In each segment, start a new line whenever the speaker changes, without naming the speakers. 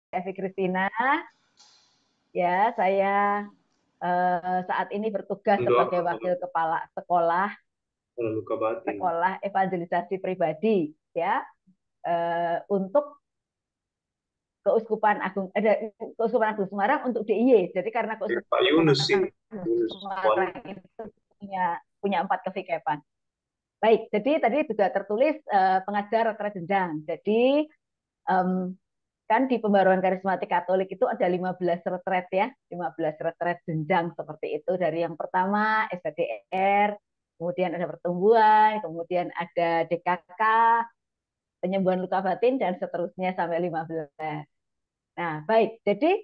Evi Kristina, ya saya saat ini bertugas sebagai
Mendoakan
wakil
orang
kepala sekolah
dalam luka batin.
sekolah evangelisasi pribadi, ya untuk Keuskupan Agung Semarang untuk DIY. Jadi karena
Pak
Keuskupan
Yunus ini,
Agung
Yunus
Semarang
Wali.
itu punya punya 4 kevikepan. Baik, jadi tadi juga tertulis pengajar retret jenjang. Jadi em, kan di pembaruan karismatik Katolik itu ada 15 retret ya, 15 retret jenjang seperti itu. Dari yang pertama SPDR, kemudian ada pertumbuhan, kemudian ada DKK, penyembuhan luka batin, dan seterusnya sampai 15. Nah, baik. Jadi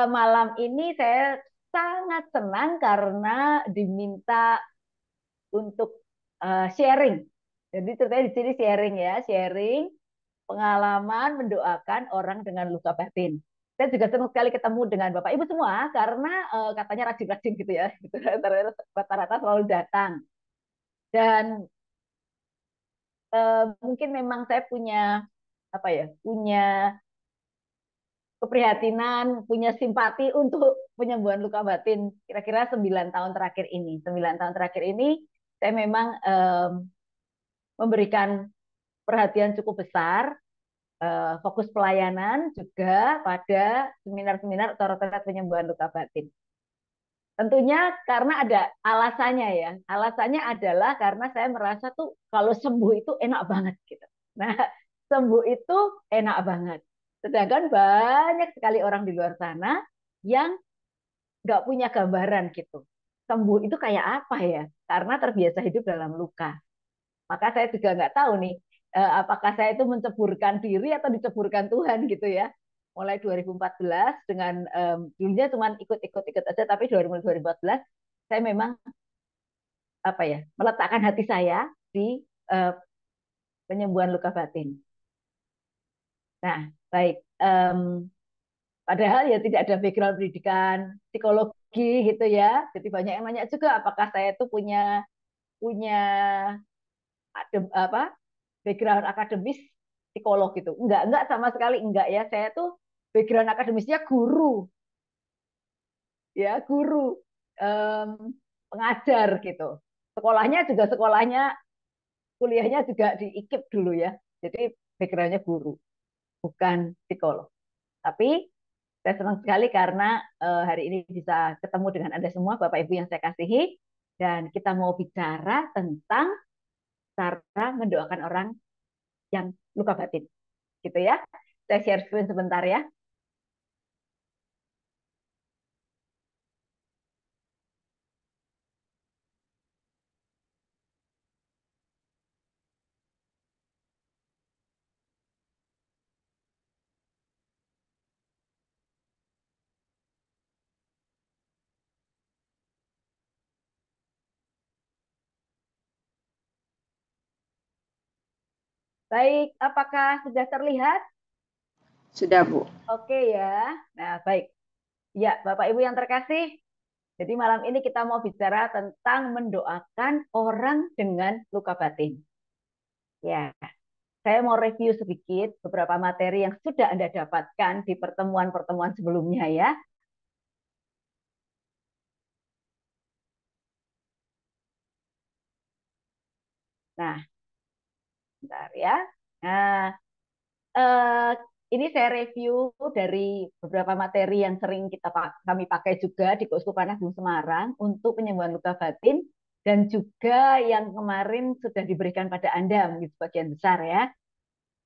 malam ini saya sangat senang karena diminta untuk sharing. Jadi ceritanya di sini sharing ya, sharing pengalaman mendoakan orang dengan luka batin. Saya juga senang sekali ketemu dengan Bapak Ibu semua karena katanya rajin-rajin gitu ya, gitu. Rata-rata selalu datang. Dan mungkin memang saya punya apa ya, punya keprihatinan, punya simpati untuk penyembuhan luka batin. Kira-kira 9 tahun terakhir ini, 9 tahun terakhir ini saya memang memberikan perhatian cukup besar, fokus pelayanan juga pada seminar-seminar atau retret penyembuhan luka batin. Tentunya karena ada alasannya ya. Alasannya adalah karena saya merasa tuh kalau sembuh itu enak banget gitu. Nah, sembuh itu enak banget. Sedangkan banyak sekali orang di luar sana yang nggak punya gambaran gitu. Sembuh itu kayak apa ya? Karena terbiasa hidup dalam luka. Maka saya juga nggak tahu nih, apakah saya itu menceburkan diri atau diceburkan Tuhan gitu ya. Mulai 2014 dengan dulunya cuma ikut-ikut aja, tapi 2014 saya memang apa ya meletakkan hati saya di uh, penyembuhan luka batin. Nah, baik. Padahal ya tidak ada background pendidikan psikologi gitu ya. Jadi banyak yang nanya juga apakah saya itu punya punya apa background akademis psikolog gitu. Enggak sama sekali enggak ya. Saya tuh background akademisnya guru, ya guru, em, pengajar gitu. Sekolahnya juga kuliahnya juga di IKIP dulu ya. Jadi backgroundnya guru, bukan psikolog. Tapi saya senang sekali karena hari ini bisa ketemu dengan Anda semua, Bapak Ibu yang saya kasihi, dan kita mau bicara tentang cara mendoakan orang yang luka batin, gitu ya. Saya share screen sebentar ya. Baik, apakah sudah terlihat?
Sudah, Bu.
Oke ya. Nah, baik. Ya, Bapak Ibu yang terkasih, jadi malam ini kita mau bicara tentang mendoakan orang dengan luka batin. Ya, saya mau review sedikit beberapa materi yang sudah Anda dapatkan di pertemuan-pertemuan sebelumnya ya. Nah, bentar ya. Nah, eh, ini saya review dari beberapa materi yang sering kami pakai juga di Keuskupan Agung Semarang untuk penyembuhan luka batin dan juga yang kemarin sudah diberikan pada Anda mungkin sebagian besar ya.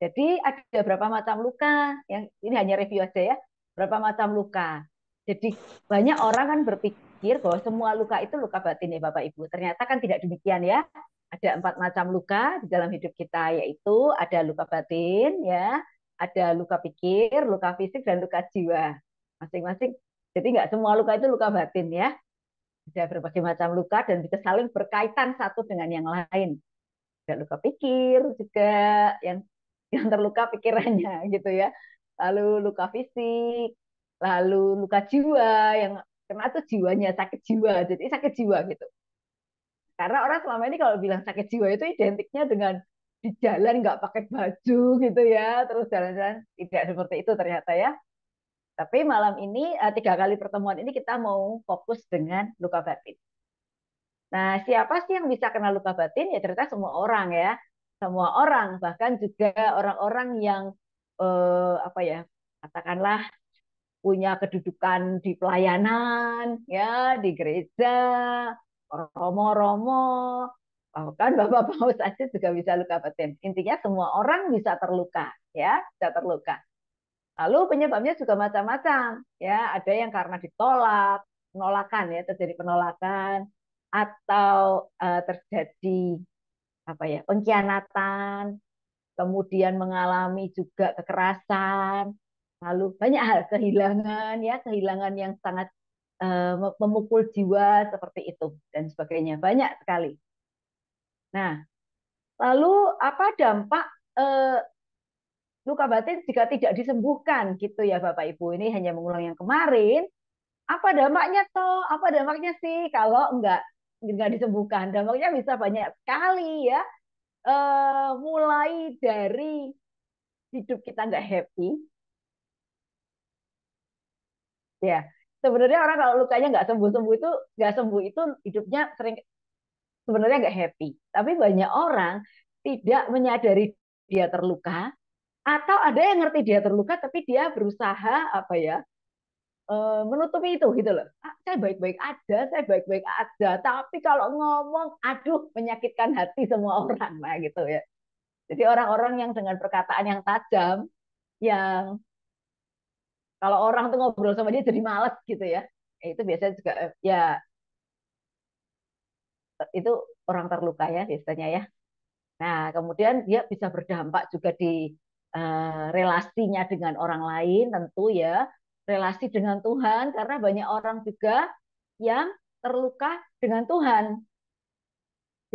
Jadi ada berapa macam luka, yang ini hanya review aja ya, berapa macam luka. Jadi banyak orang kan berpikir bahwa semua luka itu luka batin ya Bapak Ibu. Ternyata kan tidak demikian ya. Ada 4 macam luka di dalam hidup kita, yaitu ada luka batin ya, ada luka pikir, luka fisik, dan luka jiwa. Masing-masing. Jadi nggak semua luka itu luka batin ya. Ada berbagai macam luka dan bisa saling berkaitan satu dengan yang lain. Ada luka pikir juga yang terluka pikirannya gitu ya, lalu luka fisik, lalu luka jiwa yang kena tuh jiwanya sakit jiwa, jadi sakit jiwa gitu. Karena orang selama ini kalau bilang sakit jiwa itu identiknya dengan di jalan nggak pakai baju gitu ya, terus jalan-jalan tidak seperti itu ternyata ya. Tapi malam ini 3 kali pertemuan ini kita mau fokus dengan luka batin. Nah, siapa sih yang bisa kena luka batin? Ya ternyata semua orang ya, semua orang, bahkan juga orang-orang yang apa ya, katakanlah punya kedudukan di pelayanan, ya di gereja, romo-romo, bahkan bapak paus aja juga bisa luka batin. Intinya semua orang bisa terluka, ya, bisa terluka. Lalu penyebabnya juga macam-macam, ya. Ada yang karena ditolak, penolakan ya, terjadi penolakan, atau terjadi apa ya, pengkhianatan, kemudian mengalami juga kekerasan, lalu banyak hal, kehilangan ya, kehilangan yang sangat memukul jiwa seperti itu dan sebagainya, banyak sekali. Nah, lalu apa dampak eh, luka batin jika tidak disembuhkan gitu ya Bapak Ibu? Ini hanya mengulang yang kemarin. Apa dampaknya toh? Apa dampaknya sih kalau enggak disembuhkan? Dampaknya bisa banyak sekali ya. Mulai dari hidup kita nggak happy, ya. Sebenarnya orang kalau lukanya nggak sembuh itu hidupnya sering sebenarnya nggak happy. Tapi banyak orang tidak menyadari dia terluka, atau ada yang ngerti dia terluka tapi dia berusaha apa ya, menutupi itu gitu loh. Saya baik-baik aja, saya baik-baik aja. Tapi kalau ngomong, aduh, menyakitkan hati semua orang, nah gitu ya. Jadi orang-orang yang dengan perkataan yang tajam, yang kalau orang tuh ngobrol sama dia jadi males gitu ya. Itu biasanya juga ya itu orang terluka ya biasanya ya. Nah, kemudian dia bisa berdampak juga di relasinya dengan orang lain tentu ya, relasi dengan Tuhan karena banyak orang juga yang terluka dengan Tuhan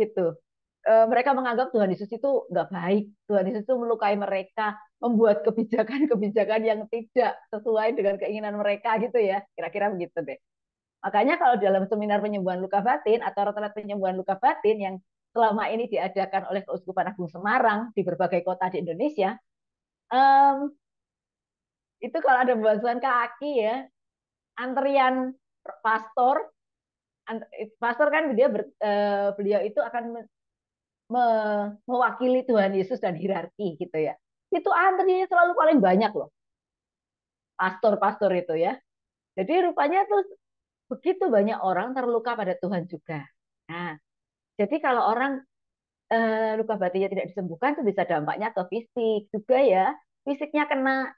gitu. Mereka menganggap Tuhan Yesus itu nggak baik, Tuhan Yesus itu melukai mereka, membuat kebijakan-kebijakan yang tidak sesuai dengan keinginan mereka gitu ya, kira-kira begitu deh. Makanya kalau dalam seminar penyembuhan luka batin atau retret penyembuhan luka batin yang selama ini diadakan oleh Keuskupan Agung Semarang di berbagai kota di Indonesia, um, itu kalau ada basuhan kaki ya, antrian pastor, pastor kan beliau itu akan mewakili Tuhan Yesus dan hierarki gitu ya. Itu antrinya selalu paling banyak loh, pastor-pastor itu ya. Jadi rupanya tuh begitu banyak orang terluka pada Tuhan juga. Nah, jadi kalau orang luka batinnya tidak disembuhkan itu bisa dampaknya ke fisik juga ya. Fisiknya kena,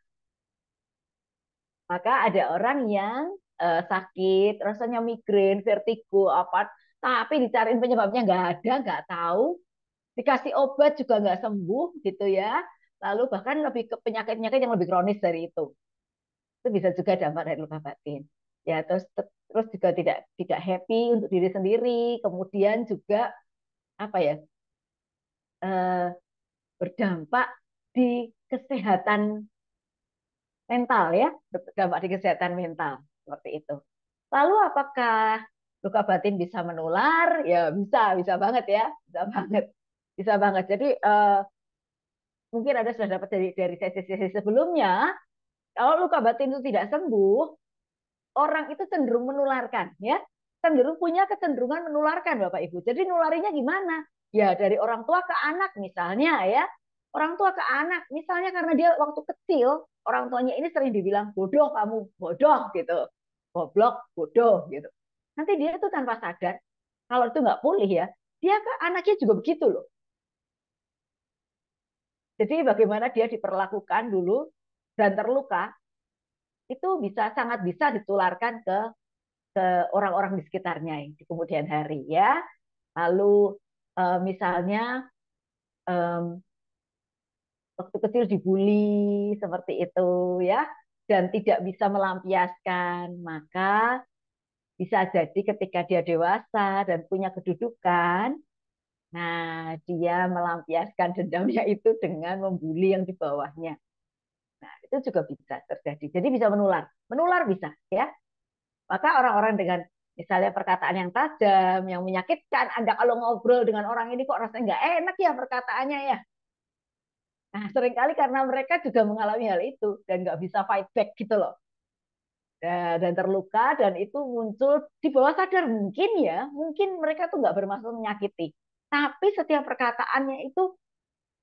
maka ada orang yang sakit, rasanya migrain, vertigo, apa, tapi dicariin penyebabnya nggak ada, nggak tahu, dikasih obat juga nggak sembuh gitu ya. Lalu bahkan lebih ke penyakit-penyakit yang lebih kronis dari itu. Itu bisa juga dampak dari luka batin. Ya, terus juga tidak happy untuk diri sendiri, kemudian juga apa ya? eh, Berdampak di kesehatan mental ya, berdampak di kesehatan mental seperti itu. Lalu apakah luka batin bisa menular? Ya bisa, bisa banget ya, bisa banget, bisa banget. Jadi mungkin ada sudah dapat dari sesi-sesi sebelumnya, kalau luka batin itu tidak sembuh, orang itu cenderung menularkan, ya, cenderung punya kecenderungan menularkan, Bapak Ibu. Jadi nularinya gimana? Ya dari orang tua ke anak misalnya ya, orang tua ke anak, misalnya karena dia waktu kecil orang tuanya ini sering dibilang bodoh kamu, bodoh gitu, goblok, bodoh gitu. Nanti dia tuh tanpa sadar, kalau itu nggak pulih ya, dia ke anaknya juga begitu loh. Jadi bagaimana dia diperlakukan dulu dan terluka itu sangat bisa ditularkan ke orang-orang di sekitarnya di kemudian hari ya. Lalu misalnya waktu kecil dibully seperti itu ya dan tidak bisa melampiaskan, maka bisa jadi ketika dia dewasa dan punya kedudukan, nah dia melampiaskan dendamnya itu dengan membuli yang di bawahnya. Nah, itu juga bisa terjadi. Jadi bisa menular. Menular bisa ya. Maka orang-orang dengan misalnya perkataan yang tajam, yang menyakitkan, Anda kalau ngobrol dengan orang ini kok rasanya nggak enak ya perkataannya ya. Nah, seringkali karena mereka juga mengalami hal itu dan nggak bisa fight back gitu loh. Dan terluka dan itu muncul di bawah sadar mungkin ya, mungkin mereka tuh nggak bermaksud menyakiti. Tapi setiap perkataannya itu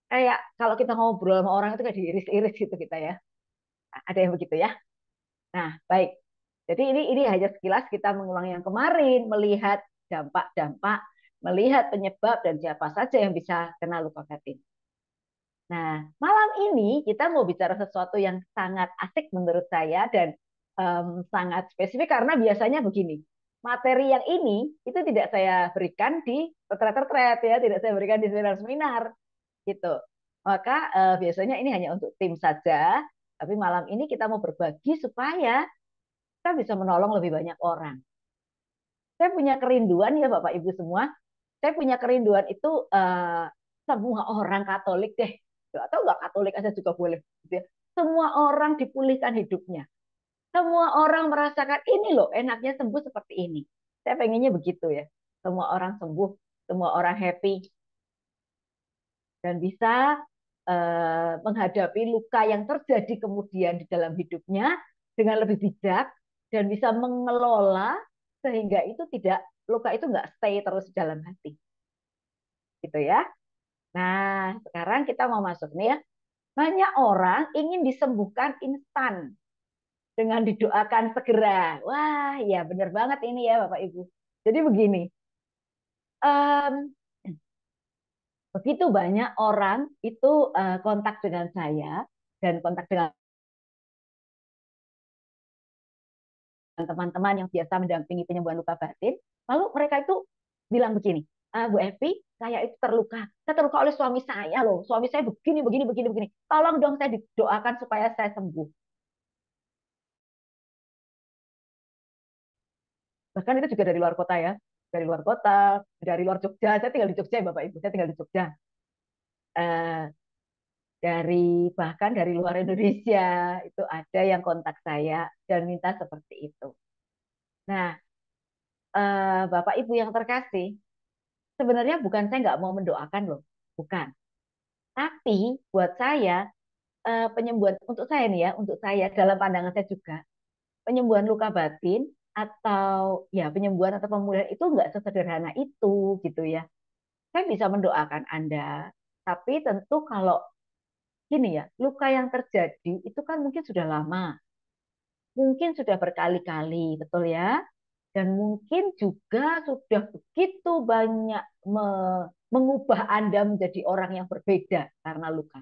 kayak kalau kita ngobrol sama orang itu kayak diiris-iris gitu kita ya. Nah, ada yang begitu ya. Nah, baik. Jadi ini hanya sekilas kita mengulang yang kemarin, melihat dampak-dampak, melihat penyebab dan siapa saja yang bisa kena luka batin. Nah, malam ini kita mau bicara sesuatu yang sangat asik menurut saya dan sangat spesifik karena biasanya begini, materi yang ini itu tidak saya berikan di retret-retret ya, tidak saya berikan di seminar-seminar gitu. Maka biasanya ini hanya untuk tim saja, tapi malam ini kita mau berbagi supaya kita bisa menolong lebih banyak orang. Saya punya kerinduan ya Bapak Ibu semua, saya punya kerinduan itu semua orang Katolik deh, atau nggak Katolik aja juga boleh, gitu ya. Semua orang dipulihkan hidupnya, semua orang merasakan ini loh enaknya sembuh seperti ini. Saya pengennya begitu ya, semua orang sembuh, semua orang happy dan bisa menghadapi luka yang terjadi kemudian di dalam hidupnya dengan lebih bijak dan bisa mengelola sehingga itu tidak luka itu nggak stay terus di dalam hati, gitu ya. Nah, sekarang kita mau masuk nih ya. Banyak orang ingin disembuhkan instan dengan didoakan segera. Wah, ya benar banget ini ya Bapak Ibu. Jadi begini, em, begitu banyak orang itu kontak dengan saya dan kontak dengan teman-teman yang biasa mendampingi penyembuhan luka batin. Lalu mereka itu bilang begini, Bu Evi, saya itu terluka. Saya terluka oleh suami saya loh. Suami saya begini, begini, begini, begini. Tolong dong saya didoakan supaya saya sembuh. Bahkan itu juga dari luar kota ya, dari luar kota, dari luar Jogja. Saya tinggal di Jogja ya Bapak Ibu, saya tinggal di Jogja. Eh, dari bahkan dari luar Indonesia itu ada yang kontak saya dan minta seperti itu. Nah, Bapak Ibu yang terkasih, sebenarnya bukan saya nggak mau mendoakan loh, bukan. Tapi buat saya penyembuhan untuk saya nih ya, untuk saya dalam pandangan saya juga penyembuhan luka batin atau ya penyembuhan atau pemulihan itu nggak sesederhana itu gitu ya. Saya bisa mendoakan Anda, tapi tentu kalau gini ya, luka yang terjadi itu kan mungkin sudah lama, mungkin sudah berkali-kali, betul ya? Dan mungkin juga sudah begitu banyak mengubah Anda menjadi orang yang berbeda karena luka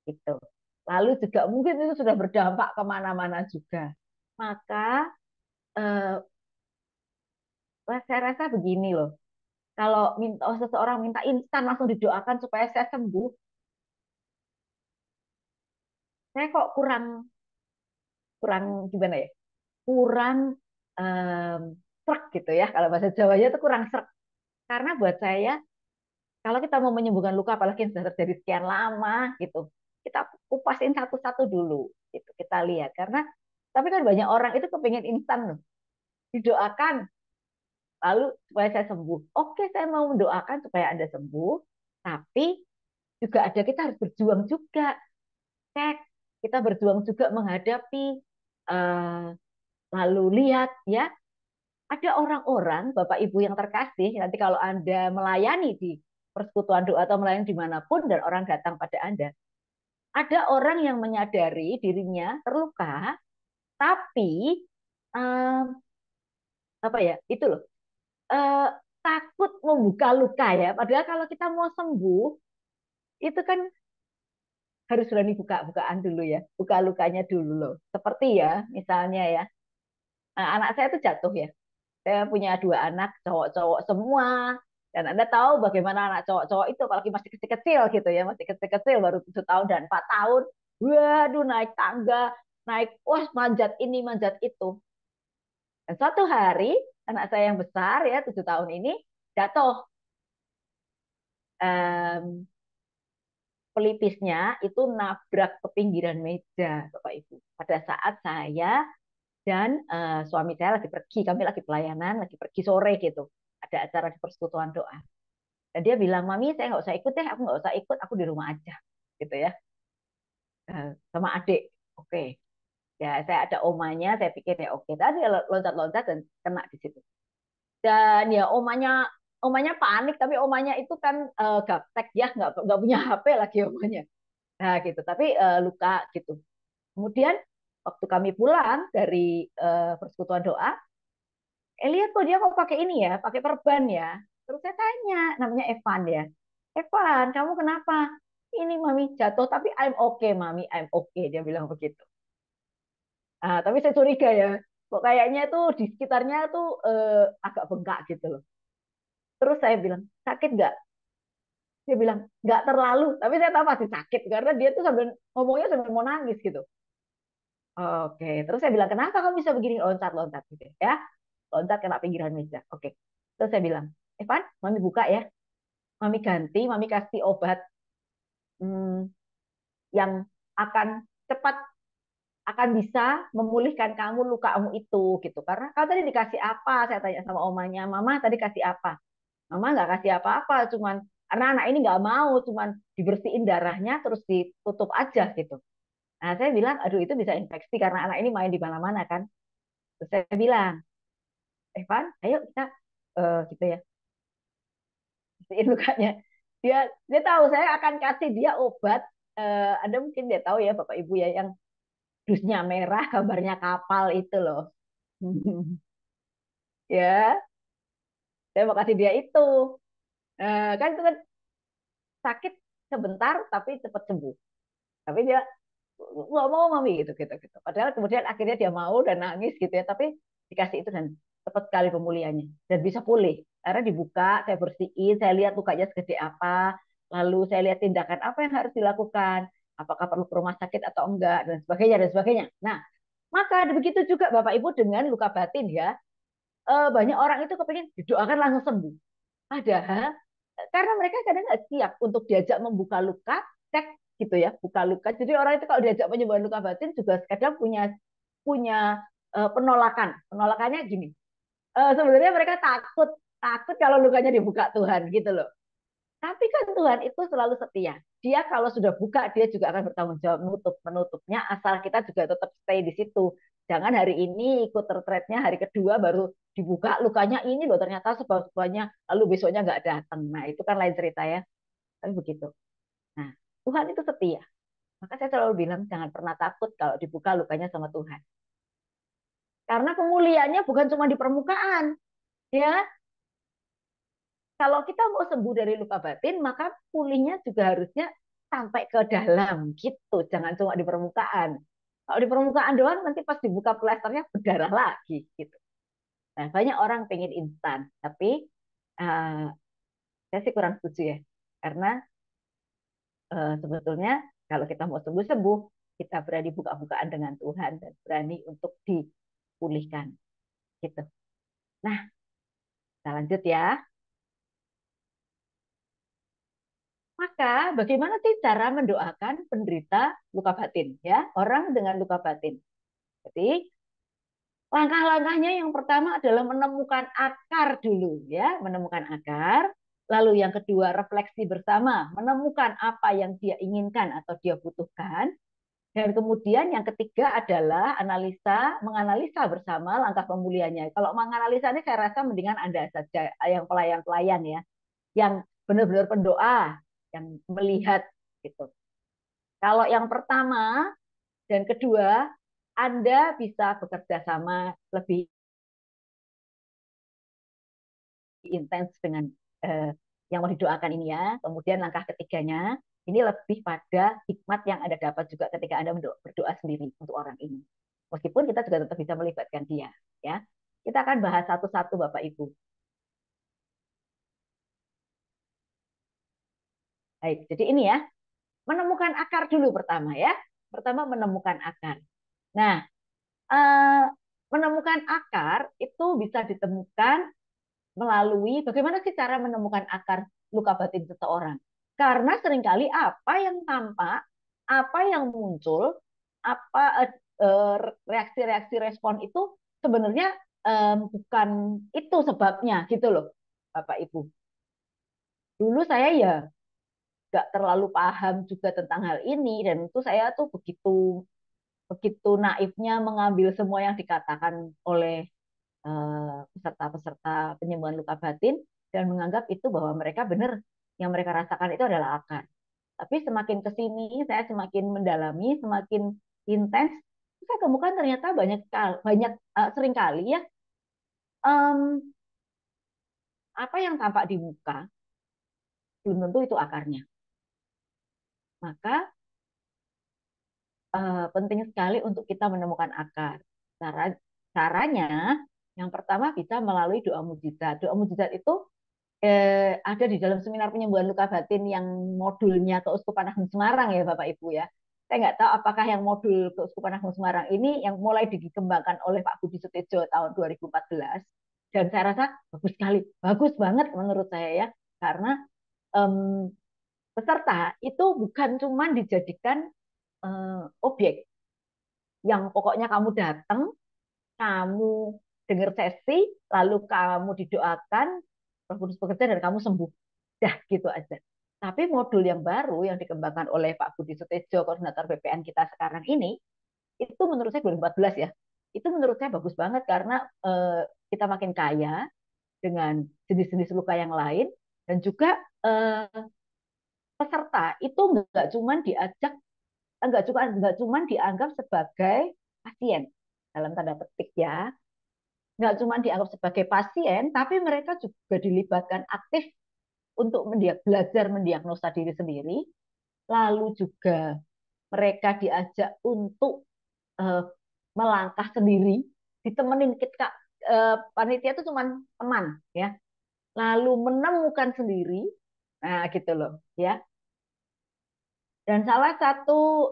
itu. Lalu juga mungkin itu sudah berdampak kemana-mana juga. Maka eh, saya rasa begini loh, kalau seseorang minta instan langsung didoakan supaya saya sembuh, saya kok kurang kurang gimana ya? Kurang um, srek gitu ya. Kalau bahasa Jawanya itu kurang srek. Karena buat saya, kalau kita mau menyembuhkan luka, apalagi yang sudah terjadi sekian lama gitu, kita kupasin satu-satu dulu. Gitu. Kita lihat. Karena, tapi kan banyak orang itu kepingin instan loh. Didoakan, lalu supaya saya sembuh. Oke, saya mau mendoakan supaya Anda sembuh, tapi juga ada kita harus berjuang juga. Cek, kita berjuang juga menghadapi uh, lalu lihat ya, ada orang-orang, Bapak Ibu yang terkasih, nanti kalau Anda melayani di persekutuan doa atau melayani dimanapun dan orang datang pada Anda, ada orang yang menyadari dirinya terluka, tapi um, apa ya, itu loh, uh, takut membuka luka ya. Padahal kalau kita mau sembuh, itu kan harus berani buka-bukaan dulu ya, buka lukanya dulu loh. Seperti ya, misalnya ya, anak saya itu jatuh ya. Saya punya dua anak cowok-cowok semua. Dan Anda tahu bagaimana anak cowok-cowok itu, apalagi masih kecil-kecil gitu ya, masih kecil-kecil, baru 7 tahun dan 4 tahun. Waduh, naik tangga, naik, wah manjat ini, manjat itu. Dan suatu hari, anak saya yang besar ya, 7 tahun ini, jatuh. Um, Pelipisnya itu nabrak ke pinggiran meja, Bapak Ibu. Pada saat saya dan suami saya lagi pergi, kami lagi pelayanan, lagi pergi sore gitu. Ada acara di persekutuan doa. Dan dia bilang, Mami, saya nggak usah ikut deh, aku nggak usah ikut, aku di rumah aja. gitu ya. Sama adik. Oke. Ya, saya ada omanya, saya pikir ya oke. Tadi loncat-loncat dan kena di situ. Dan ya omanya panik, tapi omanya itu kan gaptek ya, nggak punya HP lagi omanya. Nah gitu, tapi luka gitu. Kemudian waktu kami pulang dari persekutuan doa, lihat kok dia kok pakai ini ya, pakai perban ya. Terus saya tanya, namanya Evan ya. Evan, kamu kenapa? Ini mami jatuh, tapi I'm okay, mami, I'm okay. Dia bilang begitu. Tapi saya curiga ya, kok kayaknya tuh di sekitarnya tuh agak bengkak gitu loh. Terus saya bilang, sakit nggak? Dia bilang, nggak terlalu. Tapi saya tahu pasti sakit, karena dia tuh sambil ngomongnya sambil mau nangis gitu. Oke, terus saya bilang, kenapa kamu bisa begini loncat-loncat gitu ya? Loncat kena pinggiran meja. Oke. Terus saya bilang, Evan, mami buka ya. Mami ganti, mami kasih obat hmm, yang akan cepat akan bisa memulihkan kamu lukamu itu gitu. Karena kalau tadi dikasih apa? Saya tanya sama omanya, Mama tadi kasih apa? Mama nggak kasih apa-apa, cuman karena anak ini nggak mau, cuman dibersihin darahnya terus ditutup aja gitu. Nah saya bilang, aduh itu bisa infeksi karena anak ini main di mana-mana kan. Terus saya bilang, Evan, ayo kita gitu ya, bersihin lukanya. Dia tahu saya akan kasih dia obat. Ada mungkin dia tahu ya Bapak Ibu ya yang dusnya merah, gambarnya kapal itu loh. Ya, saya mau kasih dia itu. Kan itu kan sakit sebentar tapi cepat sembuh. Tapi dia nggak mau mami gitu gitu gitu. Padahal kemudian akhirnya dia mau dan nangis gitu ya. Tapi dikasih itu dan cepat sekali pemulihannya dan bisa pulih. Karena dibuka, saya bersihin, saya lihat lukanya segede apa, lalu saya lihat tindakan apa yang harus dilakukan, apakah perlu ke rumah sakit atau enggak dan sebagainya dan sebagainya. Nah, maka begitu juga Bapak Ibu dengan luka batin ya. Banyak orang itu kepingin didoakan langsung sembuh. Padahal karena mereka kadang nggak siap untuk diajak membuka luka, cek gitu ya, buka luka. Jadi orang itu kalau diajak penyembuhan luka batin juga kadang punya punya penolakan. Penolakannya gini, sebenarnya mereka takut takut kalau lukanya dibuka Tuhan gitu loh. Tapi kan Tuhan itu selalu setia. Dia kalau sudah buka, dia juga akan bertanggung jawab menutupnya, asal kita juga tetap stay di situ. Jangan hari ini ikut retretnya, hari kedua baru dibuka lukanya ini loh ternyata sebab-sebabnya, lalu besoknya nggak datang. Nah itu kan lain cerita ya. Tapi begitu. Nah Tuhan itu setia. Maka saya selalu bilang jangan pernah takut kalau dibuka lukanya sama Tuhan. Karena pemulihannya bukan cuma di permukaan, ya. Kalau kita mau sembuh dari luka batin, maka pulihnya juga harusnya sampai ke dalam gitu, jangan cuma di permukaan. Kalau di permukaan doang nanti pas dibuka plesternya berdarah lagi gitu. Nah, banyak orang pengen instan, tapi uh, saya sih kurang setuju ya. Karena sebetulnya kalau kita mau sembuh-sembuh, kita berani buka-bukaan dengan Tuhan dan berani untuk dipulihkan gitu. Nah, kita lanjut ya. Maka bagaimana sih cara mendoakan penderita luka batin ya, orang dengan luka batin? Jadi langkah-langkahnya yang pertama adalah menemukan akar dulu ya, menemukan akar. Lalu yang kedua refleksi bersama, menemukan apa yang dia inginkan atau dia butuhkan. Dan kemudian yang ketiga adalah menganalisa bersama langkah pemulihannya. Kalau menganalisa ini saya rasa mendingan Anda saja yang pelayan-pelayan ya, yang benar-benar pendoa, yang melihat gitu. Kalau yang pertama dan kedua, Anda bisa bekerja sama lebih intens dengan eh, yang mau didoakan ini ya. Kemudian langkah ketiganya, ini lebih pada hikmat yang Anda dapat juga ketika Anda berdoa sendiri untuk orang ini. Meskipun kita juga tetap bisa melibatkan dia, ya. Kita akan bahas satu-satu Bapak Ibu. Baik, jadi ini ya, menemukan akar dulu pertama ya. Pertama menemukan akar. Nah, eh, menemukan akar itu bisa ditemukan melalui bagaimana sih cara menemukan akar luka batin seseorang. Karena seringkali apa yang tampak, apa yang muncul, apa reaksi-reaksi respon itu sebenarnya bukan itu sebabnya gitu loh, Bapak Ibu. Dulu saya ya nggak terlalu paham juga tentang hal ini, dan itu saya tuh begitu begitu naifnya mengambil semua yang dikatakan oleh peserta-peserta penyembuhan luka batin dan menganggap itu bahwa mereka benar, yang mereka rasakan itu adalah akar. Tapi semakin ke sini saya semakin mendalami, semakin intens, saya temukan ternyata banyak sering kali ya, em, apa yang tampak di muka belum tentu itu akarnya. Maka penting sekali untuk kita menemukan akar. Caranya yang pertama bisa melalui doa mujizat. Doa mujizat itu ada di dalam seminar penyembuhan luka batin yang modulnya Keuskupan Agung Semarang ya Bapak Ibu ya. Saya nggak tahu apakah yang modul Keuskupan Agung Semarang ini yang mulai dikembangkan oleh Pak Budi Sutejo tahun 2014, dan saya rasa bagus sekali, bagus banget menurut saya ya, karena um, peserta itu bukan cuma dijadikan objek yang pokoknya kamu datang, kamu dengar sesi, lalu kamu didoakan, Roh Kudus bekerja dan kamu sembuh. Dah gitu aja. Tapi modul yang baru yang dikembangkan oleh Pak Budi Sutejo, koordinator BPN kita sekarang ini, itu menurut saya 2014 ya, itu menurut saya bagus banget karena kita makin kaya dengan jenis-jenis luka yang lain, dan juga peserta itu nggak cuma dianggap sebagai pasien dalam tanda petik ya, nggak cuma dianggap sebagai pasien, tapi mereka juga dilibatkan aktif untuk belajar mendiagnosa diri sendiri, lalu juga mereka diajak untuk uh, melangkah sendiri, ditemenin kita, panitia itu cuma teman ya, lalu menemukan sendiri, nah gitu loh ya. Dan salah satu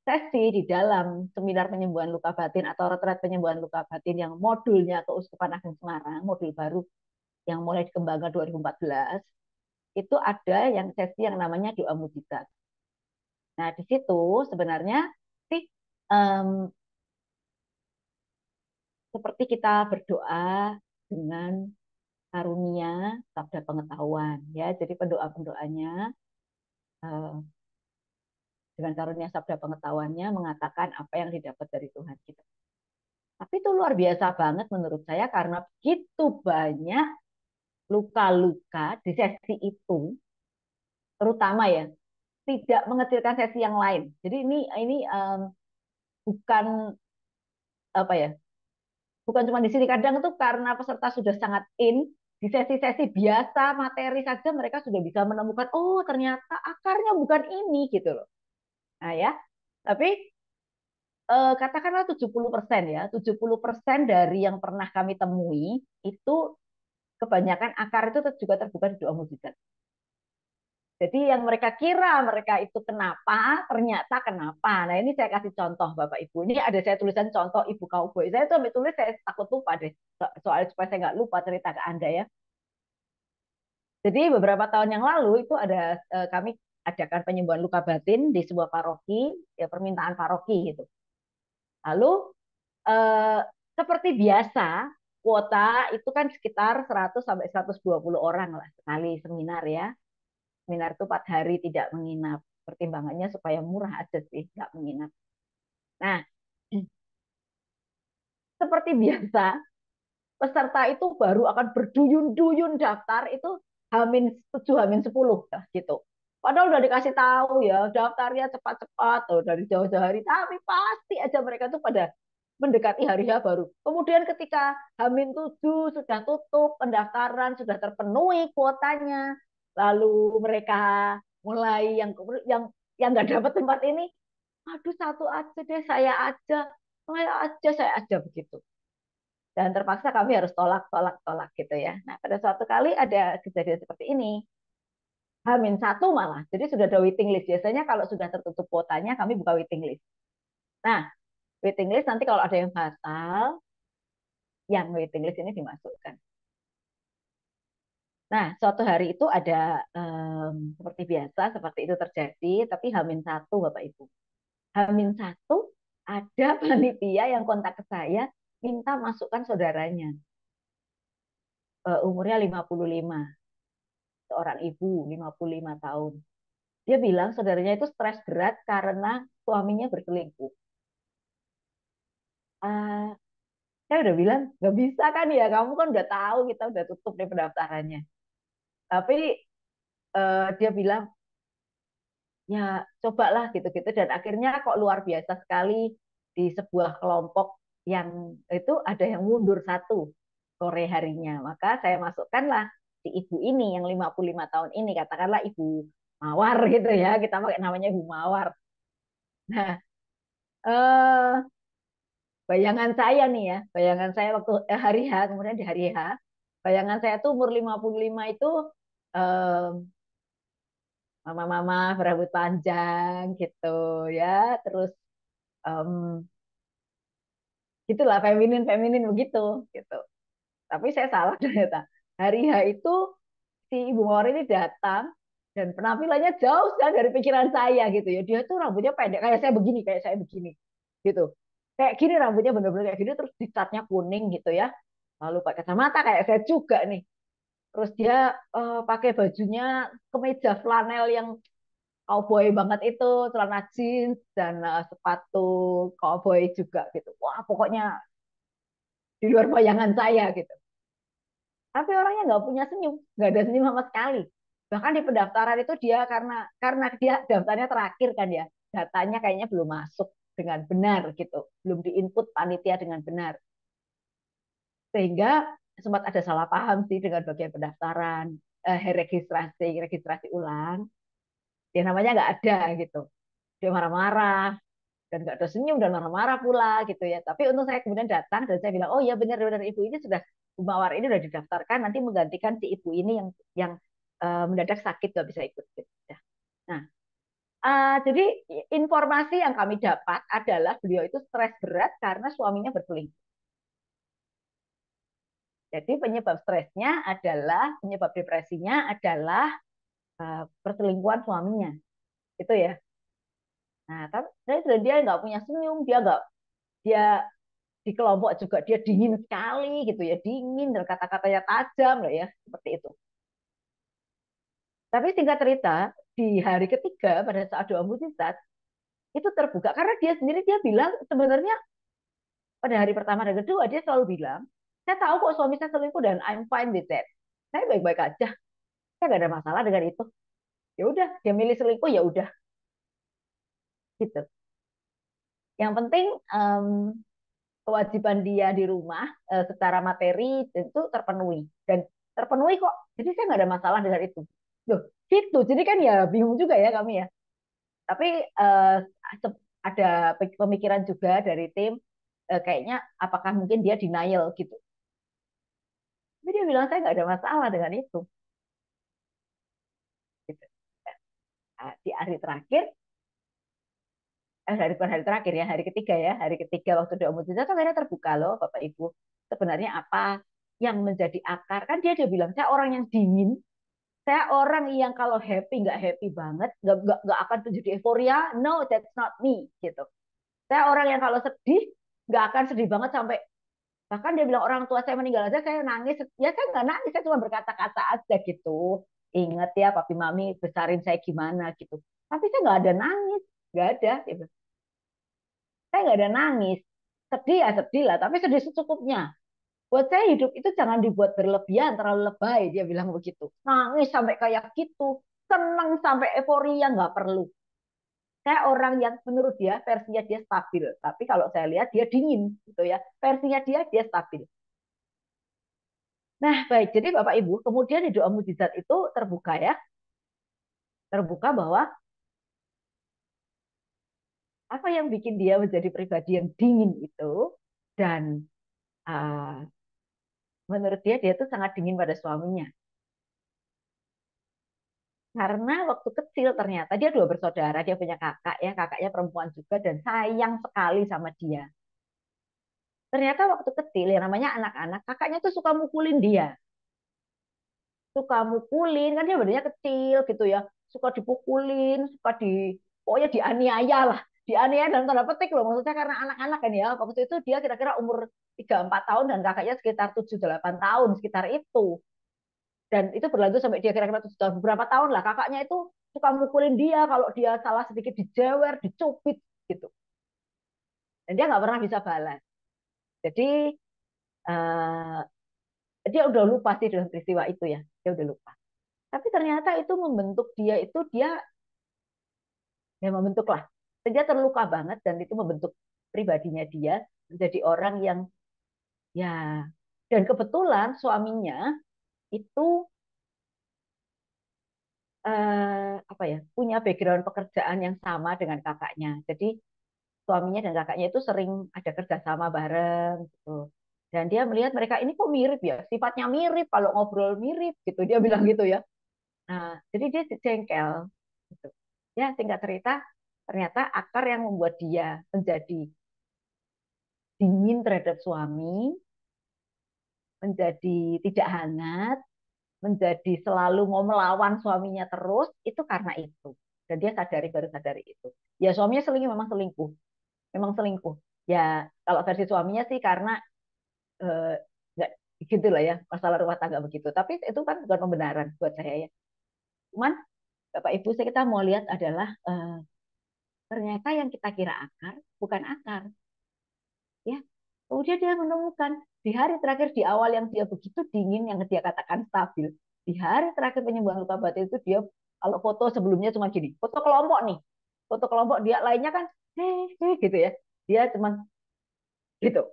sesi di dalam seminar penyembuhan luka batin atau retret penyembuhan luka batin yang modulnya Keuskupan Agung Semarang, modul baru yang mulai dikembangkan 2014, itu ada yang sesi yang namanya doa mujizat. Nah, di situ sebenarnya sih um, seperti kita berdoa dengan karunia sabda pengetahuan ya. Jadi pendoa-pendoanya dengan karunia sabda pengetahuannya mengatakan apa yang didapat dari Tuhan kita. Tapi itu luar biasa banget menurut saya karena begitu banyak luka-luka di sesi itu, terutama ya, tidak mengecilkan sesi yang lain. Jadi ini bukan apa ya, bukan cuma di sini, kadang itu karena peserta sudah sangat di sesi-sesi biasa materi saja mereka sudah bisa menemukan, oh ternyata akarnya bukan ini gitu loh. Nah ya, tapi katakanlah 70% ya, 70% dari yang pernah kami temui itu kebanyakan akar itu juga terbuka di doa mujizat. Jadi yang mereka kira mereka itu kenapa, ternyata kenapa. Nah ini saya kasih contoh Bapak Ibu. Ini ada saya tulisan contoh Ibu Cowboy. Saya tuh tulis, saya takut lupa deh. Soalnya supaya saya nggak lupa cerita ke Anda ya. Jadi beberapa tahun yang lalu itu ada kami adakan penyembuhan luka batin di sebuah paroki, ya permintaan paroki gitu. Lalu eh, seperti biasa, kuota itu kan sekitar 100 sampai 120 orang lah sekali seminar ya. Seminar itu 4 hari tidak menginap. Pertimbangannya supaya murah aja sih, nggak menginap. Nah, seperti biasa, peserta itu baru akan berduyun-duyun daftar itu H-7, H-10 gitu. Padahal udah dikasih tahu ya, daftarnya cepat-cepat tuh dari jauh-jauh hari, tapi pasti aja mereka tuh pada mendekati hari H baru. Kemudian ketika H-7 sudah tutup pendaftaran, sudah terpenuhi kuotanya, lalu mereka mulai yang nggak dapat tempat ini, aduh satu aja deh, saya aja begitu. Dan terpaksa kami harus tolak gitu ya. Nah pada suatu kali ada kejadian seperti ini, H-1 malah, jadi sudah ada waiting list. Biasanya kalau sudah tertutup kuotanya kami buka waiting list. Nah waiting list nanti kalau ada yang batal, yang waiting list ini dimasukkan. Nah, suatu hari itu ada seperti biasa, seperti itu terjadi, tapi H-1 Bapak Ibu. H-1 ada panitia yang kontak ke saya, minta masukkan saudaranya. Umurnya 55, seorang ibu 55 tahun. Dia bilang saudaranya itu stres berat karena suaminya berselingkuh. Ah, saya udah bilang nggak bisa kan ya, kamu kan udah tahu kita udah tutup nih pendaftarannya. Tapi dia bilang ya cobalah gitu-gitu dan akhirnya kok luar biasa sekali di sebuah kelompok yang itu ada yang mundur satu sore harinya. Maka saya masukkanlah si ibu ini yang 55 tahun ini, katakanlah ibu Mawar gitu ya, kita pakai namanya ibu Mawar. Nah, eh, bayangan saya nih ya, bayangan saya waktu hari H, kemudian di hari H, bayangan saya tuh umur 55 itu eh, mama-mama berambut panjang gitu ya, terus em, gitulah feminin feminin begitu gitu. Tapi saya salah ternyata. Hari H itu si Ibu Mawar ini datang dan penampilannya jauh sekali dari pikiran saya gitu ya. Dia tuh rambutnya pendek kayak saya begini gitu. Kayak gini rambutnya bener-bener kayak gini terus dicatnya kuning gitu ya. Lalu pakai kacamata kayak saya juga nih. Terus dia pakai bajunya kemeja flanel yang cowboy banget itu, celana jeans dan sepatu cowboy juga gitu. Wah, pokoknya di luar bayangan saya gitu. Tapi orangnya nggak punya senyum, nggak ada senyum sama sekali. Bahkan di pendaftaran itu dia karena dia daftarnya terakhir kan ya, datanya kayaknya belum masuk dengan benar gitu, belum diinput panitia dengan benar, sehingga sempat ada salah paham sih dengan bagian pendaftaran, registrasi registrasi ulang, dia namanya nggak ada gitu, dia marah-marah dan nggak ada senyum dan marah-marah pula gitu ya. Tapi untung saya kemudian datang dan saya bilang, oh ya benar-benar ibu ini sudah Bu Mawar ini sudah didaftarkan, nanti menggantikan si ibu ini yang mendadak sakit nggak bisa ikut. Gitu. Ya. Nah, jadi informasi yang kami dapat adalah beliau itu stres berat karena suaminya berselingkuh. Jadi penyebab stresnya adalah penyebab depresinya adalah perselingkuhan suaminya, itu ya. Nah, tapi dia nggak punya senyum, dia di kelompok juga dia dingin sekali gitu ya, dingin dan kata-katanya tajam lah ya, seperti itu. Tapi singkat cerita, di hari ketiga pada saat doa mukjizat itu terbuka karena dia sendiri dia bilang sebenarnya pada hari pertama dan kedua dia selalu bilang, saya tahu kok suami saya selingkuh dan I'm fine with that. Saya baik-baik aja, saya nggak ada masalah dengan itu. Ya udah, dia milih selingkuh ya udah gitu. Yang penting kewajiban dia di rumah secara materi itu terpenuhi dan terpenuhi kok. Jadi saya nggak ada masalah dengan itu. Loh, gitu. Jadi kan ya bingung juga ya kami ya. Tapi ada pemikiran juga dari tim kayaknya apakah mungkin dia denial gitu. Tapi dia bilang saya nggak ada masalah dengan itu. Gitu. Nah, di hari terakhir, bukan hari terakhir ya, hari ketiga waktu doa mujizat kan akhirnya terbuka loh Bapak Ibu. Sebenarnya apa yang menjadi akar? Kan dia bilang saya orang yang dingin, saya orang yang kalau happy nggak happy banget, nggak akan terjadi euforia. No, that's not me gitu. Saya orang yang kalau sedih nggak akan sedih banget sampai bahkan dia bilang orang tua saya meninggal aja saya nangis. Ya saya nggak nangis, saya cuma berkata-kata aja gitu. Ingat ya papi mami besarin saya gimana gitu. Tapi saya nggak ada nangis, nggak ada. Gitu. Saya nggak ada nangis. Sedih ya sedih lah, tapi sedih secukupnya. Buat saya hidup itu jangan dibuat berlebihan, terlalu lebay, dia bilang begitu. Nangis sampai kayak gitu, senang sampai euforia nggak perlu. Saya orang yang menurut dia versinya dia stabil, tapi kalau saya lihat dia dingin gitu ya. Versinya dia stabil. Nah, baik. Jadi Bapak Ibu, kemudian di doa mujizat itu terbuka ya, terbuka bahwa apa yang bikin dia menjadi pribadi yang dingin itu dan uh, menurut dia tuh sangat dingin pada suaminya. Karena waktu kecil ternyata dia dua bersaudara, dia punya kakak ya, kakaknya perempuan juga dan sayang sekali sama dia. Ternyata waktu kecil yang namanya anak-anak, kakaknya tuh suka mukulin dia. Suka mukulin, kan dia badannya kecil gitu ya. Suka dipukulin, suka pokoknya dianiaya lah. Dianiaya dalam tanda petik loh, maksudnya karena anak-anak kan ya. Waktu itu dia kira-kira umur 3-4 tahun dan kakaknya sekitar 7-8 tahun, sekitar itu. Dan itu berlanjut sampai dia kira-kira 7 tahun, beberapa tahun lah. Kakaknya itu suka mukulin dia kalau dia salah sedikit dijewer, dicubit gitu. Dan dia nggak pernah bisa balas. Jadi uh, dia udah lupa sih dengan peristiwa itu ya, dia udah lupa. Tapi ternyata itu membentuk dia itu dia membentuk lah. Dia terluka banget dan itu membentuk pribadinya dia menjadi orang yang ya, dan kebetulan suaminya itu apa ya, punya background pekerjaan yang sama dengan kakaknya. Jadi suaminya dan kakaknya itu sering ada kerjasama bareng gitu. Dan dia melihat mereka ini kok mirip ya, sifatnya mirip, kalau ngobrol mirip gitu. Dia bilang gitu ya. Nah, jadi dia jengkel gitu. Ya, singkat cerita, ternyata akar yang membuat dia menjadi dingin terhadap suami, menjadi tidak hangat, menjadi selalu mau melawan suaminya terus, itu karena itu. Dan dia sadari, baru sadari itu. Ya suaminya selingkuh, memang selingkuh. Ya kalau versi suaminya sih karena nggak gitu lah ya, masalah rumah tangga begitu. Tapi itu kan bukan pembenaran buat saya ya. Cuman Bapak Ibu, kita mau lihat adalah ternyata yang kita kira akar bukan akar, ya. Kemudian dia menemukan di hari terakhir, di awal yang dia begitu dingin, yang dia katakan stabil, di hari terakhir penyembuhan luka batin itu dia, kalau foto sebelumnya cuma gini, foto kelompok nih, foto kelompok dia lainnya kan gitu ya, dia cuma gitu.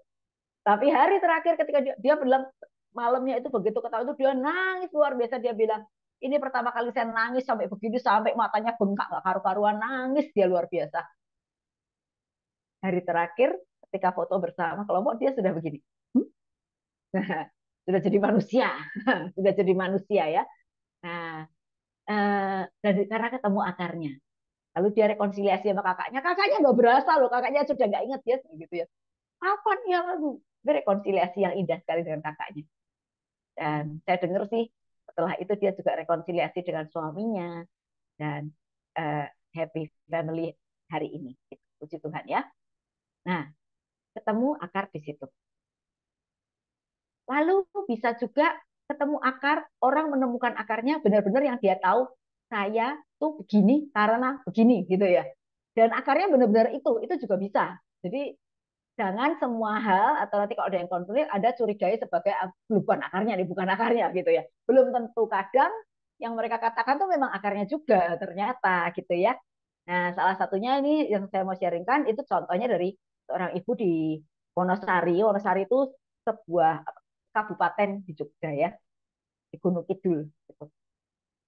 Tapi hari terakhir ketika dia bilang malamnya itu begitu ketahui itu dia nangis luar biasa. Dia bilang ini pertama kali saya nangis sampai begini, sampai matanya bengkak nggak karu-karuan, nangis dia luar biasa. Hari terakhir ketika foto bersama kelompok dia sudah begini. Sudah jadi manusia, sudah jadi manusia ya. Nah, dan karena ketemu akarnya, lalu dia rekonsiliasi sama kakaknya nggak berasa loh, kakaknya sudah nggak ingat ya, gitu ya. Apa nih yang rekonsiliasi yang indah sekali dengan kakaknya. Dan saya dengar sih setelah itu dia juga rekonsiliasi dengan suaminya dan uh, happy family hari ini. Puji Tuhan ya. Nah, ketemu akar di situ. Lalu bisa juga ketemu akar, orang menemukan akarnya benar-benar yang dia tahu, saya tuh begini karena begini gitu ya. Dan akarnya benar-benar itu juga bisa. Jadi jangan semua hal atau nanti kalau ada yang konflik ada curigai sebagai bukan akarnya nih, bukan akarnya gitu ya. Belum tentu, kadang yang mereka katakan tuh memang akarnya juga ternyata gitu ya. Nah, salah satunya ini yang saya mau sharingkan itu contohnya dari seorang ibu di Wonosari. Wonosari itu sebuah kabupaten di Jogja ya, di Gunung Kidul gitu.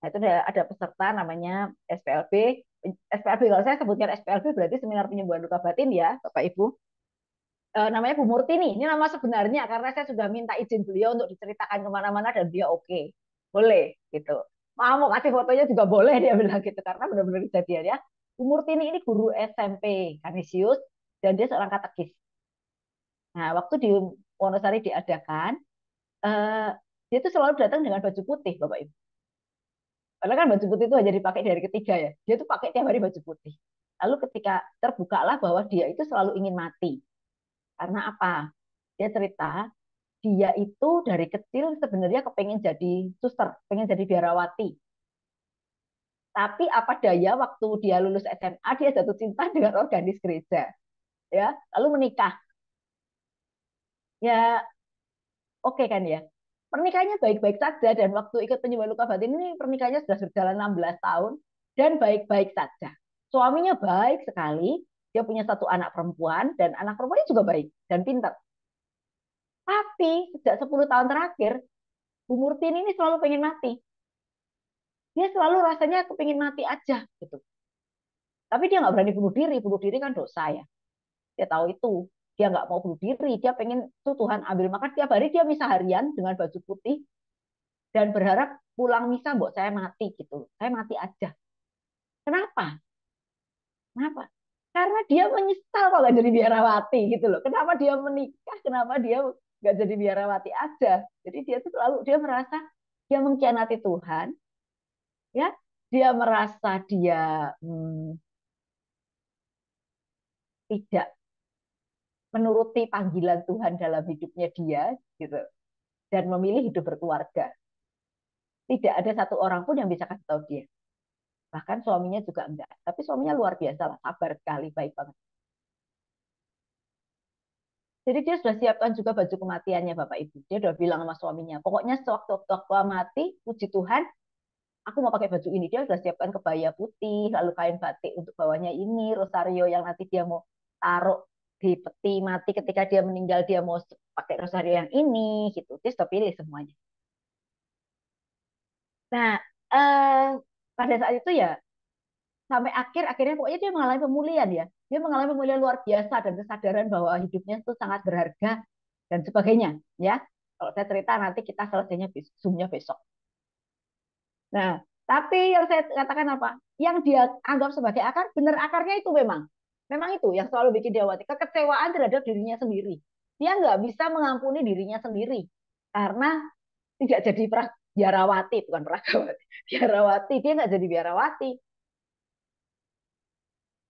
Nah, itu ada peserta namanya SPLB. SPLB, kalau saya sebutkan SPLB berarti Seminar Penyembuhan Luka Batin ya, Bapak Ibu. Namanya Bu Murtini. Ini nama sebenarnya karena saya sudah minta izin beliau untuk diceritakan kemana-mana dan dia oke, boleh gitu. Mau kasih fotonya juga boleh, dia bilang gitu karena benar-benar kejadian ya. Bu Murtini ini guru SMP Kanisius dan dia seorang katekis. Nah, waktu di Wonosari diadakan, eh, dia itu selalu datang dengan baju putih, Bapak Ibu. Karena kan baju putih itu hanya dipakai dari ketiga ya. Dia tuh pakai tiap hari baju putih. Lalu ketika terbukalah bahwa dia itu selalu ingin mati. Karena apa? Dia cerita, dia itu dari kecil sebenarnya kepengen jadi suster, pengen jadi biarawati. Tapi apa daya waktu dia lulus SMA dia jatuh cinta dengan organis gereja, ya, lalu menikah. Ya, oke kan ya. Pernikahannya baik-baik saja dan waktu ikut penyembuhan luka batin ini pernikahannya sudah berjalan 16 tahun dan baik-baik saja. Suaminya baik sekali, dia punya satu anak perempuan dan anak perempuannya juga baik dan pintar. Tapi sejak 10 tahun terakhir, Bu Murtin ini selalu pengen mati. Dia selalu rasanya kepingin mati aja gitu. Tapi dia nggak berani bunuh diri kan dosa ya. Dia tahu itu, dia nggak mau bunuh diri, dia pengen tuh Tuhan ambil, maka tiap hari dia misa harian dengan baju putih dan berharap pulang misa mbok saya mati gitu, saya mati aja. Kenapa? Kenapa? Karena dia menyesal kalau nggak jadi biarawati gitu loh. Kenapa dia menikah? Kenapa dia nggak jadi biarawati aja? Jadi dia tuh selalu dia merasa dia mengkhianati Tuhan, ya. Dia merasa dia tidak menuruti panggilan Tuhan dalam hidupnya dia gitu dan memilih hidup berkeluarga. Tidak ada satu orang pun yang bisa kasih tahu dia. Bahkan suaminya juga enggak. Tapi suaminya luar biasa lah, sabar sekali, baik banget. Jadi dia sudah siapkan juga baju kematiannya Bapak Ibu. Dia sudah bilang sama suaminya, pokoknya sewaktu-waktu mati, puji Tuhan, aku mau pakai baju ini. Dia sudah siapkan kebaya putih, lalu kain batik untuk bawahnya ini, rosario yang nanti dia mau taruh di peti mati ketika dia meninggal, dia mau pakai rosario yang ini, gitu. Dia sudah pilih semuanya. Nah, eh, pada saat itu ya sampai akhirnya pokoknya dia mengalami pemulihan ya. Dia mengalami pemulihan luar biasa dan kesadaran bahwa hidupnya itu sangat berharga dan sebagainya ya. Kalau saya cerita nanti kita selesainya zoomnya besok. Nah, tapi yang saya katakan apa? Yang dia anggap sebagai akar, benar akarnya itu memang itu yang selalu bikin dia khawatir. Kekecewaan terhadap dirinya sendiri. Dia nggak bisa mengampuni dirinya sendiri karena tidak jadi biarawati, bukan pragawati, biarawati. Dia nggak jadi biarawati.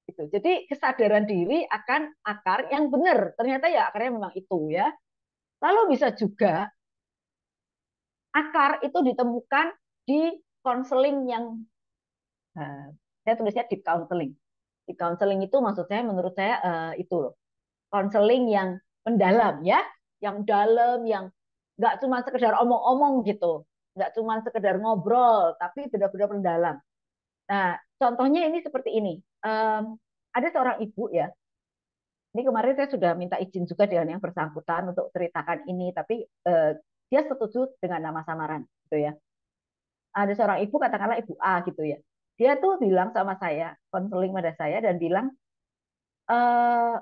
Gitu. Jadi kesadaran diri akan akar yang benar. Ternyata ya akarnya memang itu ya. Lalu bisa juga akar itu ditemukan di konseling yang saya tulisnya deep counseling. Deep counseling itu maksud saya menurut saya itu loh. Konseling yang mendalam ya, yang dalam, yang nggak cuma sekedar omong-omong gitu, nggak cuma sekedar ngobrol, tapi benar-benar mendalam. Nah, contohnya ini seperti ini. Ada seorang ibu ya. Ini kemarin saya sudah minta izin juga dengan yang bersangkutan untuk ceritakan ini, tapi dia setuju dengan nama samaran, gitu ya. Ada seorang ibu, katakanlah ibu A, gitu ya. Dia tuh bilang sama saya, konseling pada saya dan bilang eh,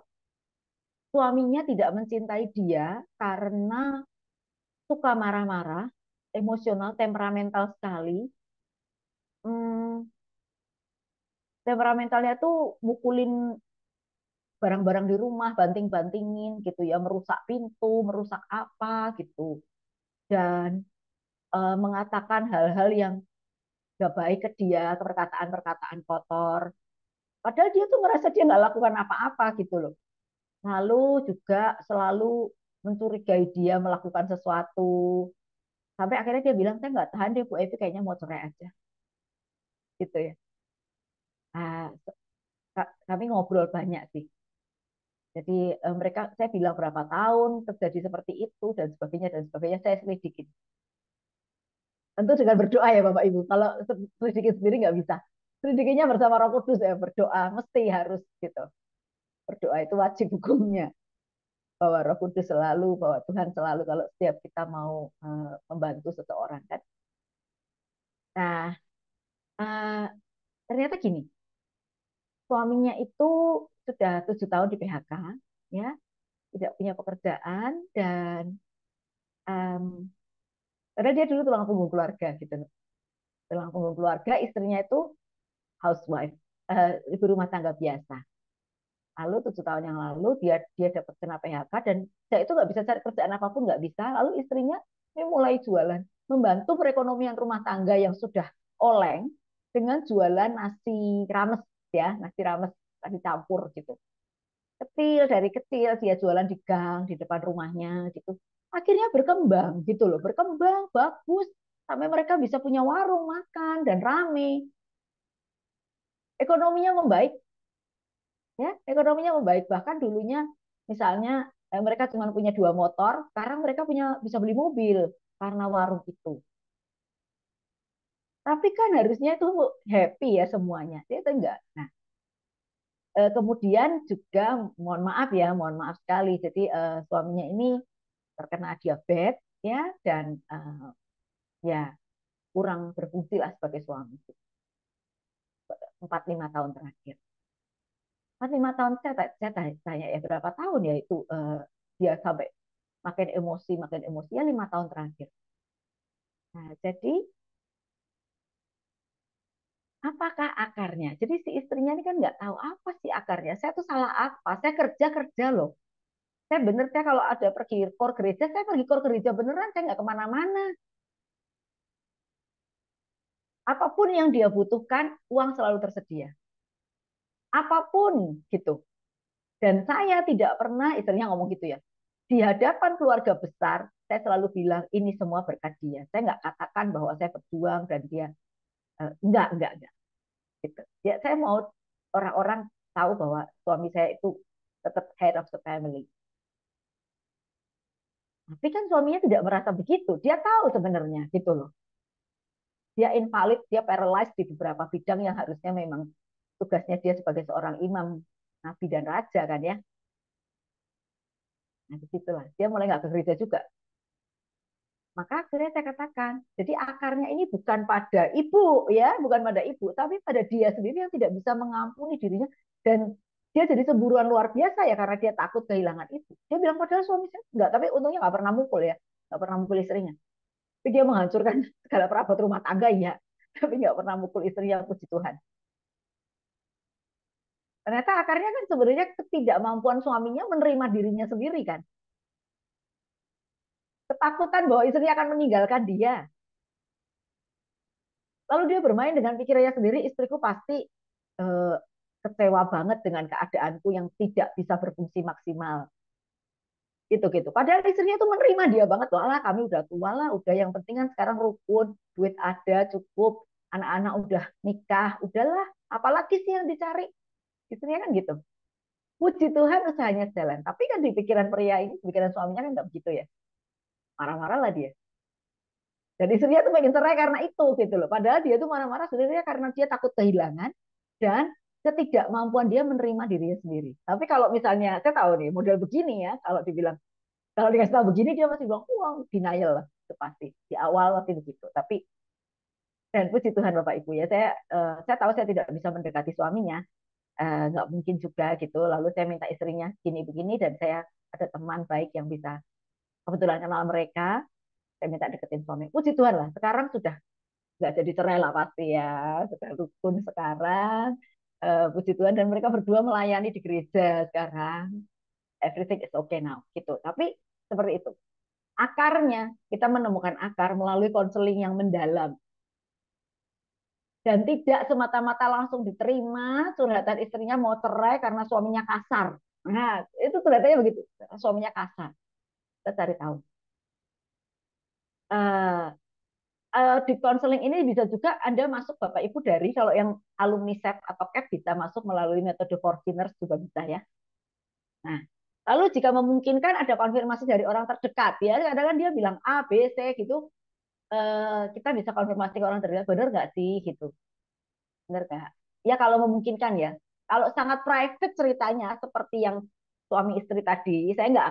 suaminya tidak mencintai dia karena suka marah-marah, emosional, temperamental sekali. Hmm, temperamentalnya tuh mukulin barang-barang di rumah, banting-bantingin gitu ya, merusak pintu, merusak apa gitu. Dan mengatakan hal-hal yang gak baik ke dia, perkataan-perkataan kotor. Padahal dia tuh merasa dia nggak lakukan apa-apa gitu loh. Lalu juga selalu mencurigai dia melakukan sesuatu. Sampai akhirnya dia bilang, saya nggak tahan deh Bu Evi, kayaknya mau cerai aja. Gitu ya. Nah, kami ngobrol banyak sih. Jadi mereka, saya bilang berapa tahun terjadi seperti itu dan sebagainya saya selidikin. Tentu dengan berdoa ya Bapak Ibu. Kalau selidikin sendiri nggak bisa. Selidikinya bersama Roh Kudus ya, berdoa mesti harus gitu. Berdoa itu wajib hukumnya. Bahwa Roh Kudus selalu, bahwa Tuhan selalu kalau setiap kita mau membantu seseorang kan. Nah, uh, ternyata gini, suaminya itu sudah 7 tahun di PHK, ya, tidak punya pekerjaan dan um, karena dia dulu tulang punggung keluarga gitu, tulang punggung keluarga, istrinya itu housewife, ibu rumah tangga biasa. Lalu 7 tahun yang lalu dia dapat kena PHK dan dia itu nggak bisa cari kerjaan apapun, nggak bisa. Lalu istrinya ini mulai jualan, membantu perekonomian rumah tangga yang sudah oleng dengan jualan nasi rames ya, nasi rames, nasi campur gitu. Kecil, dari kecil dia jualan di gang di depan rumahnya gitu. Akhirnya berkembang gitu loh, berkembang bagus sampai mereka bisa punya warung makan dan rame. Ekonominya membaik ya, ekonominya membaik. Bahkan dulunya misalnya mereka cuma punya 2 motor, sekarang mereka bisa beli mobil karena warung itu. Tapi kan harusnya itu happy ya semuanya, dia itu enggak. Nah, kemudian juga mohon maaf sekali. Jadi suaminya ini terkena diabetes ya dan ya kurang berfungsi lah sebagai suami 4-5 tahun terakhir. 4-5 tahun saya tanya ya berapa tahun ya itu dia sampai makin emosi ya 5 tahun terakhir. Nah, jadi apakah akarnya? Jadi si istrinya ini kan nggak tahu apa sih akarnya. Saya tuh salah apa? Saya kerja kerja loh. Saya bener saya kalau ada pergi kor gereja, saya pergi kor gereja beneran. Saya nggak kemana-mana. Apapun yang dia butuhkan, uang selalu tersedia. Apapun gitu. Dan saya tidak pernah, istrinya ngomong gitu ya, di hadapan keluarga besar, saya selalu bilang ini semua berkat dia. Saya nggak katakan bahwa saya berjuang dan dia enggak. gitu. Ya, saya mau orang-orang tahu bahwa suami saya itu tetap head of the family. Tapi kan suaminya tidak merasa begitu. Dia tahu sebenarnya gitu loh. Dia invalid, dia paralyzed di beberapa bidang yang harusnya memang tugasnya dia sebagai seorang imam, nabi dan raja kan ya. Nah, disitulah dia mulai nggak ke gereja juga. Maka akhirnya saya katakan, jadi akarnya ini bukan pada ibu ya, bukan pada ibu, tapi pada dia sendiri yang tidak bisa mengampuni dirinya dan dia jadi cemburuan luar biasa ya karena dia takut kehilangan itu. Dia bilang padahal suami saya enggak, tapi untungnya nggak pernah mukul ya, nggak pernah mukul istrinya. Tapi dia menghancurkan segala perabot rumah tangga ya, tapi nggak pernah mukul istrinya, puji Tuhan. Ternyata akarnya kan sebenarnya ketidakmampuan suaminya menerima dirinya sendiri kan, ketakutan bahwa istrinya akan meninggalkan dia. Lalu dia bermain dengan pikirannya sendiri, istriku pasti eh, kecewa banget dengan keadaanku yang tidak bisa berfungsi maksimal. Gitu-gitu. Padahal istrinya itu menerima dia banget loh. Alah, kami udah tua lah, udah yang penting kan sekarang rukun, duit ada cukup, anak-anak udah nikah, udahlah, apalagi sih yang dicari? Istrinya kan gitu. Puji Tuhan usahanya jalan. Tapi kan di pikiran pria ini, pikiran suaminya kan nggak begitu ya. Marah-marah lah dia. Dan istrinya tuh pengen cerai karena itu gitu loh. Padahal dia tuh marah-marah sebenarnya karena dia takut kehilangan dan ketidakmampuan dia menerima dirinya sendiri. Tapi kalau misalnya saya tahu nih model begini ya, kalau dikasih tahu begini dia masih bilang, wah denial lah, itu pasti di awal pasti begitu. Tapi dan puji Tuhan Bapak Ibu ya, saya tahu saya tidak bisa mendekati suaminya, nggak mungkin juga gitu. Lalu saya minta istrinya gini begini dan saya ada teman baik yang bisa kebetulan kenal mereka, saya minta deketin suami. Puji Tuhan lah, sekarang sudah nggak jadi cerai lah pasti ya, sudah rukun sekarang. Puji Tuhan dan mereka berdua melayani di gereja sekarang. Everything is okay now gitu. Tapi seperti itu. Akarnya kita menemukan akar melalui konseling yang mendalam dan tidak semata-mata langsung diterima curhatan istrinya mau cerai karena suaminya kasar. Nah, itu ternyata begitu. Suaminya kasar. Kita cari tahu. Uh, di konseling ini bisa juga Anda masuk Bapak Ibu dari kalau yang alumni SEP atau CAP bisa masuk melalui metode Forkiners juga bisa ya. Nah, lalu jika memungkinkan ada konfirmasi dari orang terdekat ya, kadang kan dia bilang A, B, C gitu, kita bisa konfirmasi ke orang terdekat, benar nggak sih gitu, benar nggak? Ya kalau memungkinkan ya. Kalau sangat private ceritanya seperti yang suami istri tadi, saya nggak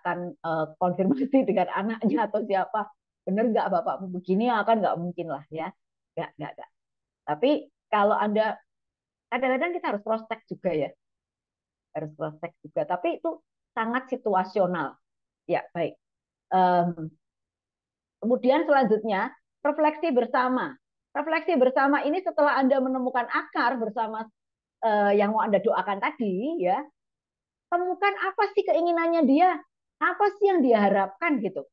akan konfirmasi dengan anaknya atau siapa, benar nggak bapakmu begini, akan nggak mungkin lah ya, nggak. Tapi kalau Anda kadang-kadang kita harus cross check juga ya, harus cross check juga. Tapi itu sangat situasional. Ya baik. Um, Kemudian selanjutnya refleksi bersama. Refleksi bersama ini setelah Anda menemukan akar bersama yang mau Anda doakan tadi, ya temukan apa sih keinginannya dia, apa sih yang dia harapkan gitu.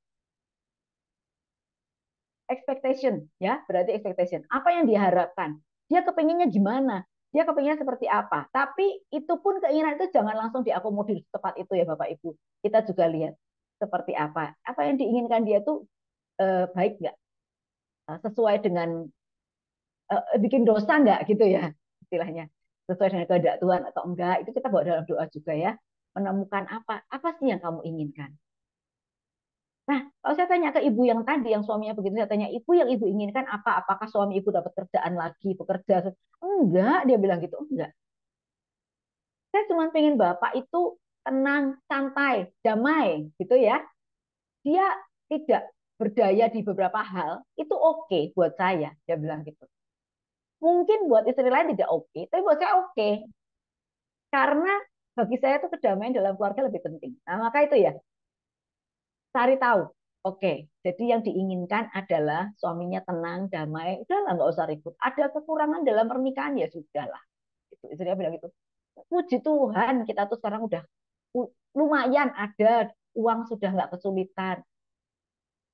Expectation, ya berarti expectation. Apa yang dia harapkan? Dia kepinginnya gimana? Dia kepinginnya seperti apa? Tapi itu pun keinginan itu jangan langsung diakomodir tepat itu ya Bapak Ibu. Kita juga lihat seperti apa. Apa yang diinginkan dia itu baik nggak? Sesuai dengan bikin dosa nggak gitu ya istilahnya, sesuai dengan kehendak Tuhan atau enggak, itu kita bawa dalam doa juga ya, menemukan apa sih yang kamu inginkan. Nah, kalau saya tanya ke ibu yang tadi yang suaminya begitu, saya tanya ibu yang ibu inginkan apa, apakah suami ibu dapat kerjaan lagi, bekerja, enggak, dia bilang gitu, enggak, saya cuma pengen bapak itu tenang, santai, damai gitu ya, dia tidak berdaya di beberapa hal itu oke buat saya, dia bilang gitu. Mungkin buat istri lain tidak oke, tapi buat saya oke. Karena bagi saya itu kedamaian dalam keluarga lebih penting. Nah, maka itu ya, cari tahu. Oke, jadi yang diinginkan adalah suaminya tenang, damai. Udahlah, nggak usah ribut. Ada kekurangan dalam pernikahan, ya sudahlah. Itu istrinya bilang gitu. Puji Tuhan, kita tuh sekarang udah lumayan ada uang, sudah nggak kesulitan.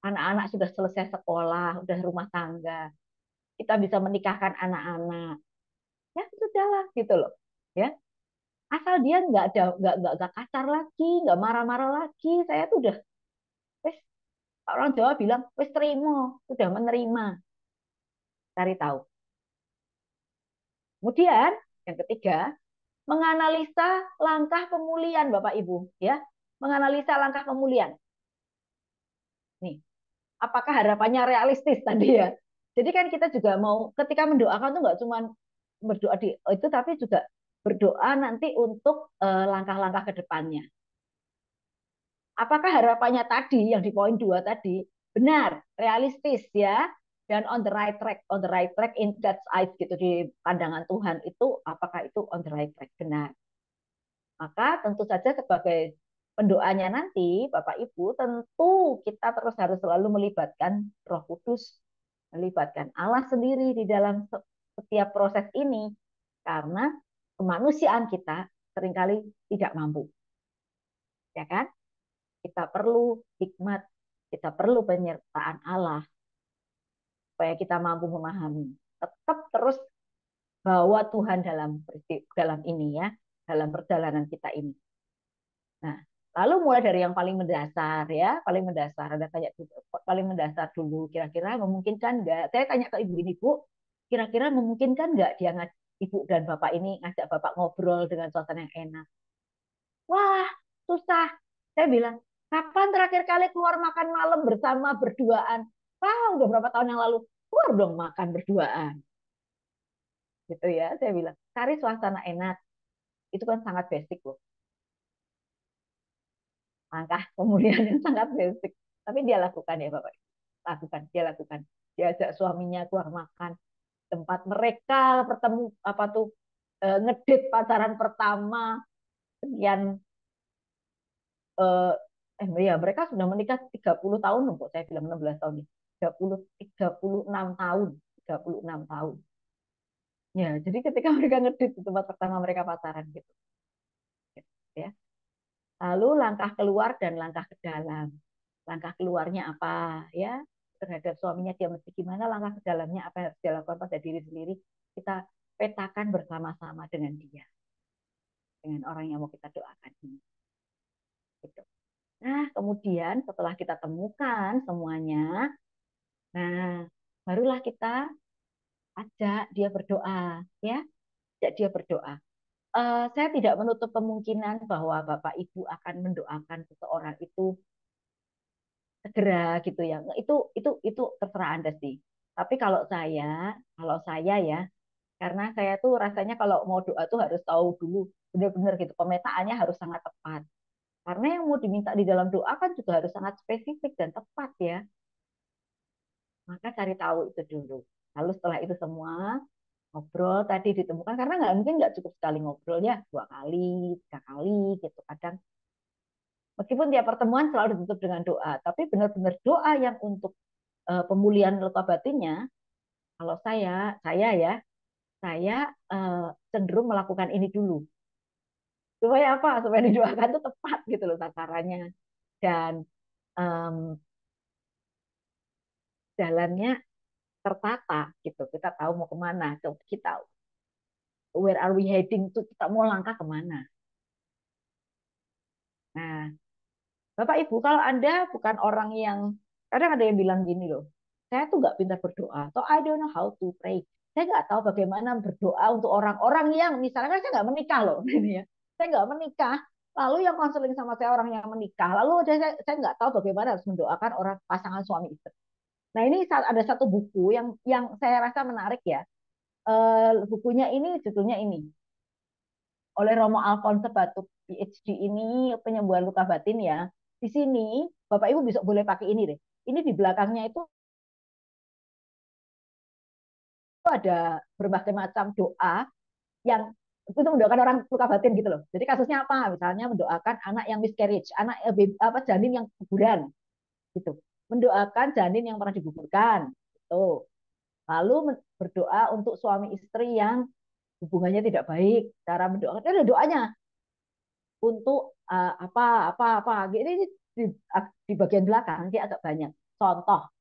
Anak-anak sudah selesai sekolah, udah rumah tangga. Kita bisa menikahkan anak-anak. Ya sudahlah, gitu loh. Ya, asal dia nggak kasar lagi, nggak marah-marah lagi, saya tuh udah wes, orang Jawa bilang wes, terima, sudah menerima. Cari tahu Kemudian yang ketiga, menganalisa langkah pemulihan Bapak Ibu, ya. Menganalisa langkah pemulihan. Nih, apakah harapannya realistis tadi ya? Jadi kan kita juga mau ketika mendoakan tuh nggak cuma berdoa di itu, tapi juga berdoa nanti untuk langkah-langkah ke depannya. Apakah harapannya tadi yang di poin 2 tadi benar, realistis ya, dan on the right track in God's eyes gitu di pandangan Tuhan itu, apakah itu on the right track benar? Maka tentu saja sebagai pendoanya nanti, Bapak Ibu, tentu kita terus harus selalu melibatkan Roh Kudus, melibatkan Allah sendiri di dalam setiap proses ini, karena kemanusiaan kita seringkali tidak mampu, ya kan? Kita perlu hikmat, kita perlu penyertaan Allah supaya kita mampu memahami. Tetap terus bawa Tuhan dalam ini ya, dalam perjalanan kita ini. Nah, lalu mulai dari yang paling mendasar ya, paling mendasar. Ada tanya paling mendasar dulu. Kira-kira memungkinkan nggak? Saya tanya ke ibu ini, Bu, kira-kira memungkinkan nggak dia ibu dan bapak ini ngajak bapak ngobrol dengan suasana yang enak? Wah, susah. Saya bilang, kapan terakhir kali keluar makan malam bersama berduaan? Wah, udah berapa tahun yang lalu? Keluar dong makan berduaan. Gitu ya, saya bilang. Cari suasana enak. Itu kan sangat basic loh. Langkah pemulihan yang sangat basic. Tapi dia lakukan ya Bapak. Lakukan, dia lakukan. Diajak suaminya keluar makan. Tempat mereka bertemu apa tuh ngedit pacaran pertama sekian eh, ya mereka sudah menikah 30 tahun loh, kok saya bilang 16 tahun nih. 36 tahun, 36 tahun. Ya, jadi ketika mereka ngedit di tempat pertama mereka pacaran gitu. Ya. Lalu langkah keluar dan langkah ke dalam. Langkah keluarnya apa ya? Terhadap suaminya dia mesti gimana, langkah ke dalamnya apa yang harus dilakukan pada diri sendiri. Kita petakan bersama-sama dengan dia. Dengan orang yang mau kita doakan ini. Gitu. Nah, kemudian setelah kita temukan semuanya, nah, barulah kita ajak dia berdoa, ya, ajak dia berdoa. Saya tidak menutup kemungkinan bahwa Bapak Ibu akan mendoakan seseorang itu segera gitu ya. Itu terserah Anda sih. Tapi kalau saya ya, karena saya tuh rasanya kalau mau doa tuh harus tahu dulu benar-benar gitu pemetaannya harus sangat tepat. Karena yang mau diminta di dalam doa kan juga harus sangat spesifik dan tepat ya. Maka cari tahu itu dulu. Lalu setelah itu semua ngobrol tadi ditemukan karena nggak mungkin nggak cukup sekali ngobrol ya 2 kali 3 kali gitu kadang meskipun tiap pertemuan selalu ditutup dengan doa tapi benar-benar doa yang untuk pemulihan luka batinnya kalau saya ya saya cenderung melakukan ini dulu supaya apa supaya didoakan itu tepat gitu loh sasarannya dan um, jalannya tertata gitu kita tahu mau kemana kita where are we heading tuh kita mau langkah kemana. Nah, Bapak Ibu, kalau Anda bukan orang yang kadang ada yang bilang gini loh, saya tuh nggak pintar berdoa, atau I don't know how to pray. Saya nggak tahu bagaimana berdoa untuk orang-orang yang misalnya kan saya nggak menikah loh, ini ya. Saya nggak menikah, lalu yang konseling sama saya orang yang menikah, lalu saya nggak tahu bagaimana harus mendoakan orang pasangan suami istri. Nah ini ada satu buku yang saya rasa menarik ya. Bukunya ini judulnya ini oleh Romo Alphonse Batu PhD ini penyembuhan luka batin ya. Di sini Bapak Ibu bisa boleh pakai ini deh. Ini di belakangnya itu ada berbagai macam doa yang itu mendoakan orang luka batin gitu loh. Jadi kasusnya apa? Misalnya mendoakan anak yang miscarriage, anak apa janin yang guguran gitu. Mendoakan janin yang pernah digugurkan gitu. Lalu berdoa untuk suami istri yang hubungannya tidak baik. Cara mendoakan ada doanya untuk apa ini di bagian belakang dia agak banyak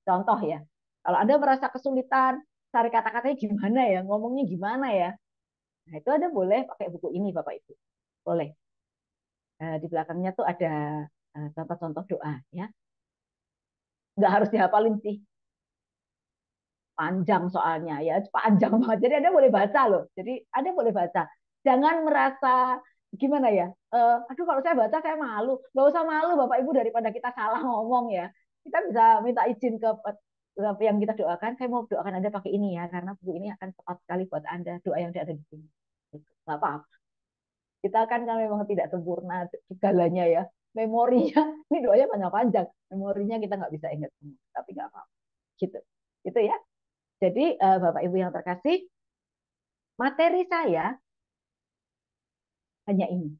contoh ya kalau Anda merasa kesulitan cari kata-katanya gimana ya ngomongnya gimana ya nah itu Anda boleh pakai buku ini Bapak Ibu boleh di belakangnya tuh ada contoh-contoh doa ya nggak harus dihafalin sih panjang soalnya ya, panjang banget. Jadi Anda boleh baca loh. Jadi Anda boleh baca. Jangan merasa gimana ya? Aduh kalau saya baca saya malu. Gak usah malu Bapak Ibu, daripada kita salah ngomong ya. Kita bisa minta izin ke yang kita doakan. Saya mau doakan Anda pakai ini ya, karena buku ini akan tepat sekali buat Anda. Doa yang ada di sini. Gak apa-apa. Kita kan memang tidak sempurna segalanya ya. Memorinya, ini doanya panjang-panjang. Memorinya kita nggak bisa ingat semua. Tapi nggak apa-apa. Gitu. Gitu ya. Jadi Bapak Ibu yang terkasih, materi saya hanya ini.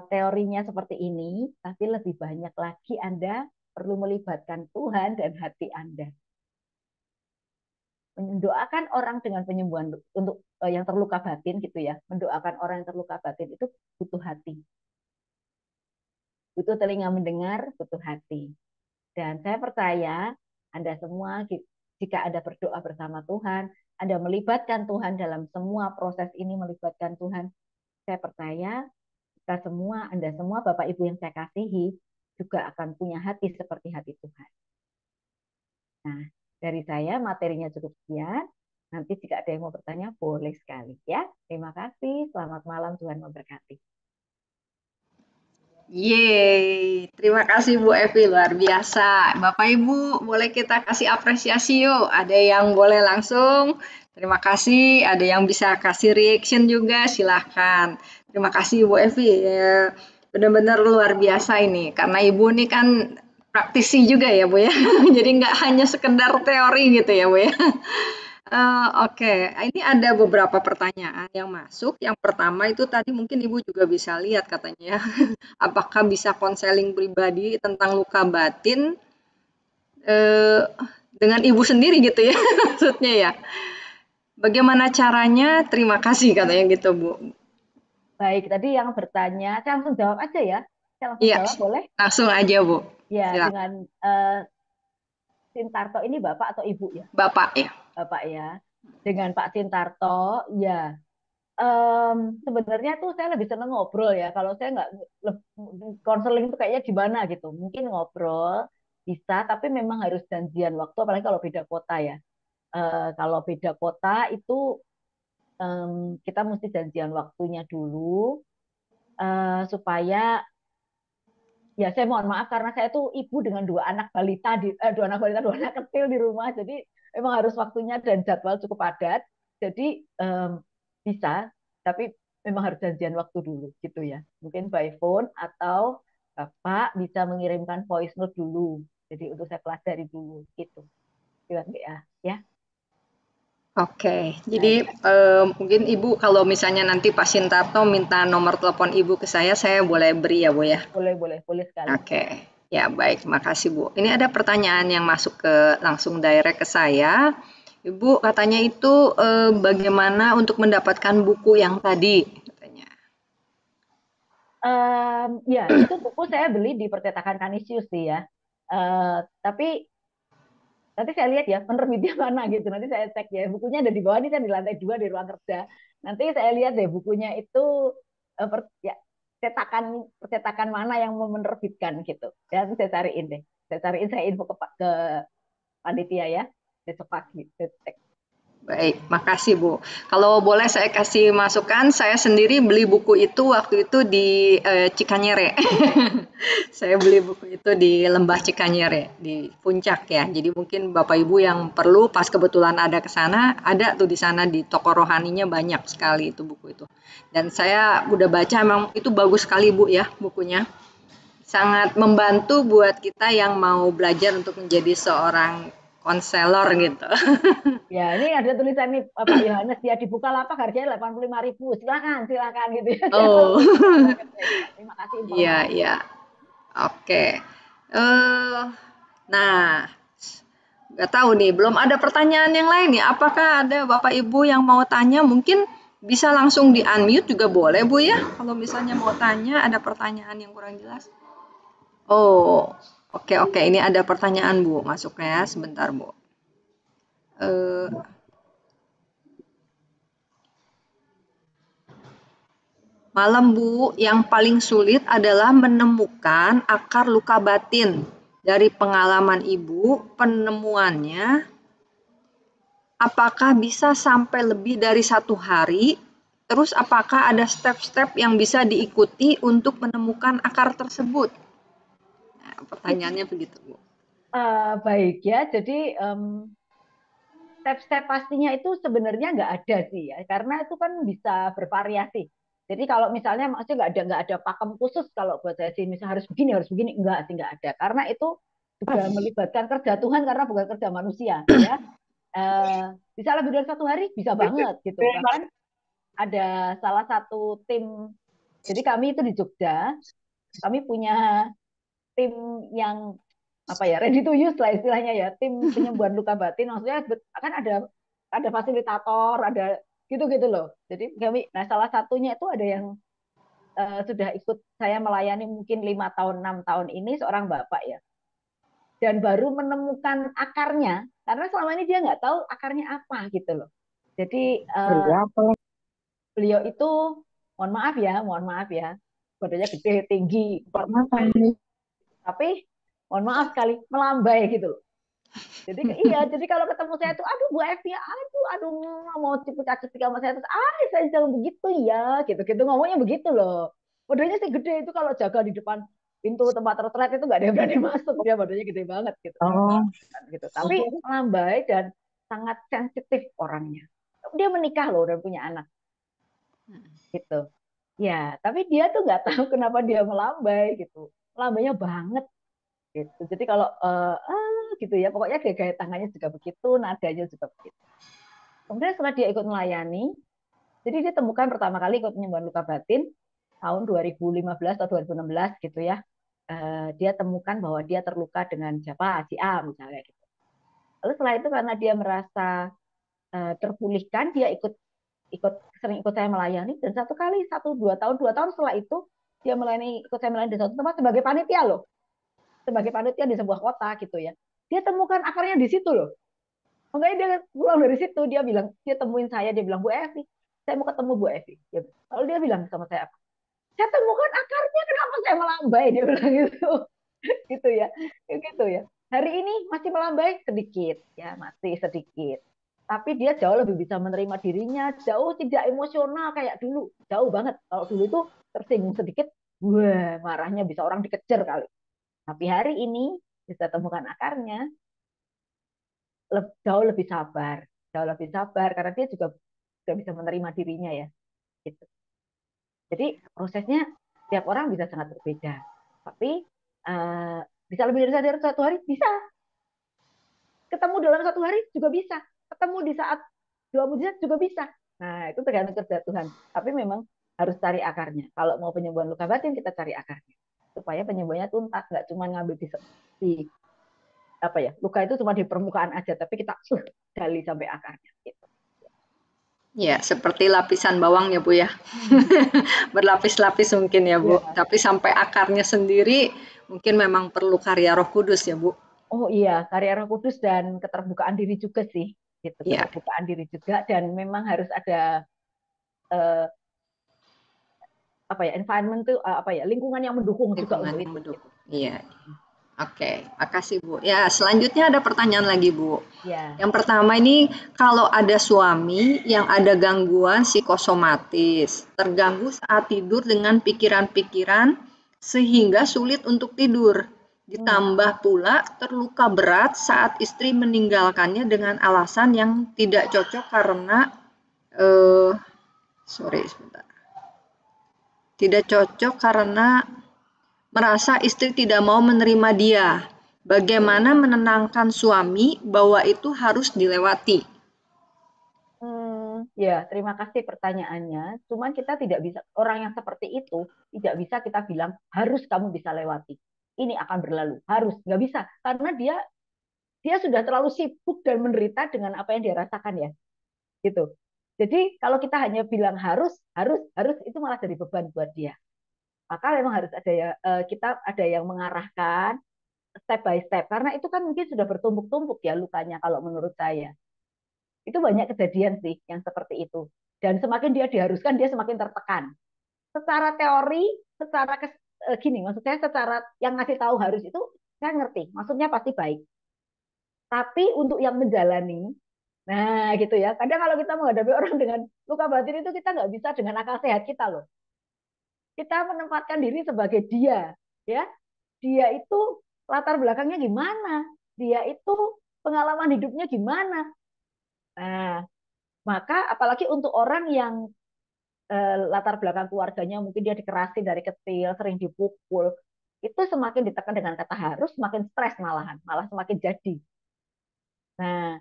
Teorinya seperti ini, tapi lebih banyak lagi Anda perlu melibatkan Tuhan dan hati Anda. Mendoakan orang dengan penyembuhan untuk yang terluka batin gitu ya. Mendoakan orang yang terluka batin itu butuh hati. Butuh telinga mendengar, butuh hati. Dan saya percaya Anda semua, jika Anda berdoa bersama Tuhan, Anda melibatkan Tuhan dalam semua proses ini, melibatkan Tuhan, saya percaya kita semua, Anda semua, Bapak Ibu yang saya kasihi, juga akan punya hati seperti hati Tuhan. Nah, dari saya materinya cukup sekian. Nanti jika ada yang mau bertanya, boleh sekali ya. Terima kasih. Selamat malam, Tuhan memberkati.
Yeay, terima kasih Bu Evi, luar biasa. Bapak Ibu, boleh kita kasih apresiasi yuk. Ada yang boleh langsung, terima kasih. Ada yang bisa kasih reaction juga, silahkan. Terima kasih Bu Evi, ya, benar-benar luar biasa ini. Karena Ibu ini kan praktisi juga ya Bu ya, jadi nggak hanya sekedar teori gitu ya Bu ya. Oke, ini ada beberapa pertanyaan yang masuk. Yang pertama itu tadi mungkin Ibu juga bisa lihat katanya, apakah bisa konseling pribadi tentang luka batin dengan Ibu sendiri gitu ya, maksudnya ya. Bagaimana caranya? Terima kasih katanya gitu Bu.
Baik, tadi yang bertanya, saya langsung jawab aja ya. Saya langsung
Iya,
jawab, boleh?
langsung aja Bu.
Ya,
Silakan.
dengan Sintarto ini Bapak atau Ibu ya?
Bapak ya.
Bapak ya. Dengan Pak Sintarto, ya. Sebenarnya tuh saya lebih seneng ngobrol ya. Kalau saya nggak konseling itu kayaknya gimana gitu. Mungkin ngobrol bisa, tapi memang harus janjian waktu. Apalagi kalau beda kota ya. Kalau beda kota itu kita mesti janjian waktunya dulu supaya ya saya mohon maaf karena saya tuh ibu dengan dua anak balita, dua anak kecil di rumah. Jadi memang harus waktunya dan jadwal cukup padat. Jadi bisa, tapi memang harus janjian waktu dulu gitu ya. Mungkin by phone atau Bapak bisa mengirimkan voice note dulu. Jadi untuk saya pelajari dulu gitu. Lewat WA ya.
Oke,
Baik.
jadi mungkin Ibu kalau misalnya nanti Pak Sintarto minta nomor telepon Ibu ke saya boleh beri ya Bu ya?
Boleh sekali.
Oke, ya baik, makasih Bu. Ini ada pertanyaan yang masuk ke langsung direct ke saya. Ibu katanya itu bagaimana untuk mendapatkan buku yang tadi? Katanya.
Ya, itu buku saya beli di percetakan Kanisius sih ya. Tapi nanti saya lihat ya penerbitnya mana gitu. Nanti saya cek ya. Bukunya ada di bawah, ini saya di lantai 2 di ruang kerja. Nanti saya lihat deh bukunya itu ya, percetakan mana yang mau menerbitkan gitu. Ya, nanti saya cariin deh. Saya info ke panitia ya. Besok pagi. Saya cek.
Baik, makasih Bu. Kalau boleh saya kasih masukan, saya sendiri beli buku itu waktu itu di Cikanyere. Saya beli buku itu di Lembah Cikanyere, di Puncak ya. Jadi mungkin Bapak Ibu yang perlu pas kebetulan ada ke sana, ada tuh di sana di toko rohaninya banyak sekali itu buku itu. Dan saya udah baca, emang itu bagus sekali Bu ya bukunya. Sangat membantu buat kita yang mau belajar untuk menjadi seorang konselor gitu.
Ya, ini ada tulisan nih Pak Yohanes ya di Bukalapak harganya 85.000. Silakan, silakan gitu ya. Saya
Oh,
langsung senang banget ya. Terima kasih
iya
informasinya.
iya. Oke. Eh, nah, nggak tahu nih, belum ada pertanyaan yang lain nih. Apakah ada Bapak Ibu yang mau tanya? Mungkin bisa langsung di unmute juga boleh Bu ya. Kalau misalnya mau tanya, ada pertanyaan yang kurang jelas. Oh, oke oke. Ini ada pertanyaan Bu, masuknya sebentar Bu. Eh, Malam Bu, yang paling sulit adalah menemukan akar luka batin. dari pengalaman Ibu, penemuannya apakah bisa sampai lebih dari 1 hari? Terus apakah ada step-step yang bisa diikuti untuk menemukan akar tersebut? Nah, pertanyaannya begitu, Bu.
Baik ya, jadi step-step pastinya itu sebenarnya nggak ada sih ya, karena itu kan bisa bervariasi. Jadi kalau misalnya maksudnya nggak ada pakem khusus kalau buat saya sih, misalnya harus begini, enggak sih nggak ada, karena itu juga melibatkan kerja Tuhan karena bukan kerja manusia ya. Eh, Bisa lebih dari 1 hari, bisa banget gitu. Bahkan ada salah satu tim, jadi kami itu di Jogja, kami punya tim yang apa ya, ready to use lah istilahnya ya, tim penyembuhan luka batin, maksudnya kan ada fasilitator, ada gitu-gitu loh. Jadi kami, nah salah satunya itu ada yang sudah ikut saya melayani mungkin 5 tahun 6 tahun ini, seorang bapak ya, dan baru menemukan akarnya karena selama ini dia nggak tahu akarnya apa gitu loh. Jadi beliau itu, mohon maaf ya, badannya gede tinggi, tapi mohon maaf sekali melambai gitu loh. Jadi iya, jadi kalau ketemu saya tuh, aduh Bu Evi, aduh mau cipika-cipika sama saya terus, saya jangan begitu ya, gitu-gitu ngomongnya begitu loh. Badannya sih gede, itu kalau jaga di depan pintu tempat retret itu nggak ada yang berani masuk, dia badannya gede banget gitu.
Oh,
Gitu. Tapi melambai dan sangat sensitif orangnya. Dia menikah loh dan punya anak gitu. Ya, tapi dia tuh nggak tahu kenapa dia melambai gitu. Melambainya banget gitu. Jadi kalau gitu ya, pokoknya gaya tangannya juga begitu, nadanya juga begitu. Kemudian setelah dia ikut melayani, jadi dia temukan pertama kali ikut penyembuhan luka batin tahun 2015 atau 2016 gitu ya. Dia temukan bahwa dia terluka dengan siapa, si A misalnya gitu. Lalu setelah itu karena dia merasa terpulihkan, dia ikut sering ikut saya melayani, dan 1 kali 1 2 tahun 2 tahun setelah itu dia ikut saya melayani di satu tempat sebagai panitia loh, sebagai panitia di sebuah kota gitu ya. Dia temukan akarnya di situ loh. Makanya dia pulang dari situ, dia bilang, dia temuin saya, dia bilang, Bu Evi, saya mau ketemu Bu Evi. Lalu dia bilang sama saya, saya temukan akarnya, kenapa saya melambai? Dia bilang gitu, gitu ya, gitu ya. Hari ini masih melambai sedikit, ya masih sedikit. Tapi dia jauh lebih bisa menerima dirinya, jauh tidak emosional kayak dulu, jauh banget. Kalau dulu itu tersinggung sedikit, wah marahnya bisa orang dikejar kali. Tapi hari ini bisa temukan akarnya, jauh lebih sabar karena dia juga sudah bisa menerima dirinya ya. Gitu. Jadi prosesnya tiap orang bisa sangat berbeda. Tapi uh, bisa lebih dari 1 hari, bisa. Ketemu dalam 1 hari juga bisa. Ketemu di saat 2 mujizat juga bisa. Nah itu tergantung kerja Tuhan. Tapi memang harus cari akarnya. Kalau mau penyembuhan luka batin, kita cari akarnya supaya penyembuhannya tuntas, nggak cuma ngambil di apa ya, luka itu cuma di permukaan aja, tapi kita gali sampai akarnya gitu.
ya, seperti lapisan bawang ya, Bu ya. Berlapis-lapis mungkin ya, Bu.
Ya.
Tapi sampai akarnya sendiri mungkin memang perlu karya Roh Kudus ya, Bu.
Oh iya, karya Roh Kudus dan keterbukaan diri juga sih, gitu.
Ya,
Keterbukaan diri juga, dan memang harus ada eh, apa ya, environment tuh apa ya, lingkungan yang mendukung juga
lingkungan
untuk
yang
itu. Gitu.
mendukung. Iya. Oke, makasih Bu. Ya, selanjutnya ada pertanyaan lagi Bu.
Ya.
Yang pertama ini, kalau ada suami yang ada gangguan psikosomatis, terganggu saat tidur dengan pikiran-pikiran sehingga sulit untuk tidur. Ditambah pula terluka berat saat istri meninggalkannya dengan alasan yang tidak cocok karena sorry sebentar. Tidak cocok karena merasa istri tidak mau menerima dia. Bagaimana menenangkan suami bahwa itu harus dilewati?
Ya, terima kasih pertanyaannya. Cuman kita tidak bisa, orang yang seperti itu tidak bisa kita bilang harus kamu bisa lewati. Ini akan berlalu, harus nggak bisa karena dia sudah terlalu sibuk dan menderita dengan apa yang dia rasakan ya, gitu. Jadi kalau kita hanya bilang harus itu malah jadi beban buat dia. Maka memang harus ada ya, kita ada yang mengarahkan step by step, karena itu kan mungkin sudah bertumpuk-tumpuk ya lukanya. Kalau menurut saya itu banyak kejadian sih yang seperti itu, dan semakin dia diharuskan dia semakin tertekan secara teori, secara gini maksud saya, secara yang ngasih tahu harus itu saya ngerti, maksudnya pasti baik. Tapi untuk yang menjalani, nah gitu ya. Kadang kalau kita menghadapi orang dengan luka batin itu kita nggak bisa dengan akal sehat kita loh. Kita menempatkan diri sebagai dia, ya. Dia itu latar belakangnya gimana? Dia itu pengalaman hidupnya gimana? Nah, maka apalagi untuk orang yang latar belakang keluarganya mungkin dia dikerasin dari kecil, sering dipukul, itu semakin ditekan dengan kata harus, semakin stres malahan, malah semakin jadi. Nah,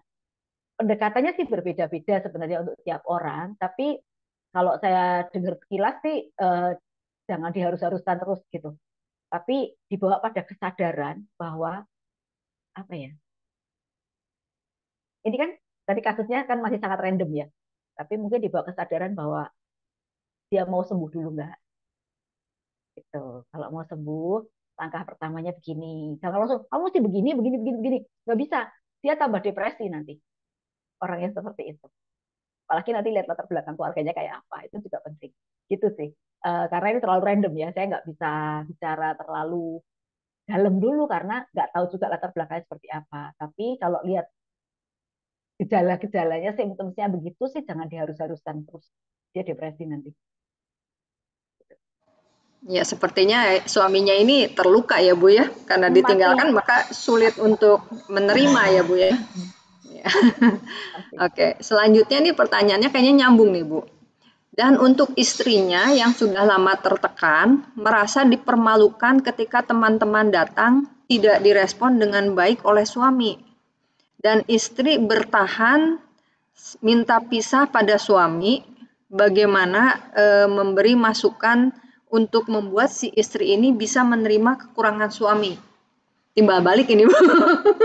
pendekatannya sih berbeda-beda sebenarnya untuk tiap orang, tapi kalau saya dengar sekilas sih jangan diharus-haruskan terus gitu. Tapi dibawa pada kesadaran bahwa apa ya? Ini kan tadi kasusnya kan masih sangat random ya. Tapi mungkin dibawa kesadaran bahwa dia mau sembuh dulu nggak? Gitu. Kalau mau sembuh, langkah pertamanya begini. Jangan langsung kamu mesti begini, begini, begini, begini. Nggak bisa. Dia tambah depresi nanti. Orang yang seperti itu. Apalagi nanti lihat latar belakang keluarganya kayak apa. Itu juga penting. Gitu sih. Karena ini terlalu random ya. Saya nggak bisa bicara terlalu dalam dulu karena nggak tahu juga latar belakangnya seperti apa. Tapi kalau lihat gejala-gejalanya, simptomnya begitu sih jangan diharus-haruskan terus. Dia depresi nanti.
Ya, sepertinya suaminya ini terluka ya, Bu ya, karena
Pasti,
ditinggalkan maka sulit untuk menerima ya, Bu ya. Ya.
pasti.
Oke, selanjutnya nih pertanyaannya kayaknya nyambung nih, Bu. Dan untuk istrinya yang sudah lama tertekan, merasa dipermalukan ketika teman-teman datang tidak direspon dengan baik oleh suami. Dan istri bertahan minta pisah pada suami, bagaimana memberi masukan untuk membuat si istri ini bisa menerima kekurangan suami. Timbal balik ini, Bu.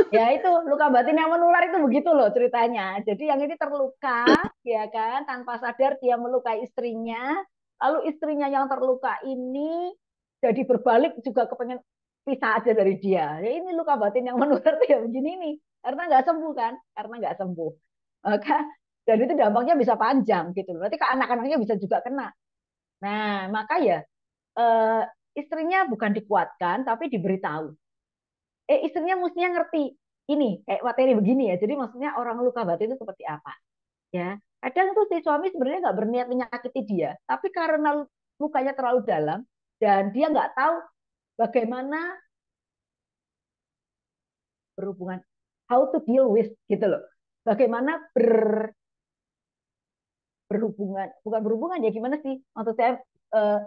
Ya itu luka batin yang menular itu begitu loh ceritanya. Jadi yang ini terluka, ya kan, tanpa sadar dia melukai istrinya, lalu istrinya yang terluka ini jadi berbalik juga kepengen pisah aja dari dia. Ya ini luka batin yang menular tuh ya begini nih, karena nggak sembuh kan, karena nggak sembuh. Maka dan itu dampaknya bisa panjang gitu loh. Nanti ke anak-anaknya bisa juga kena. Nah maka ya eh, istrinya bukan dikuatkan tapi diberitahu istrinya mestinya ngerti ini kayak materi begini ya. Jadi maksudnya orang luka batin itu seperti apa ya. Kadang tuh si suami sebenarnya nggak berniat menyakiti dia, tapi karena lukanya terlalu dalam dan dia nggak tahu bagaimana berhubungan, how to deal with gitu loh. Bagaimana berhubungan, bukan berhubungan ya gimana sih? Maksud saya eh,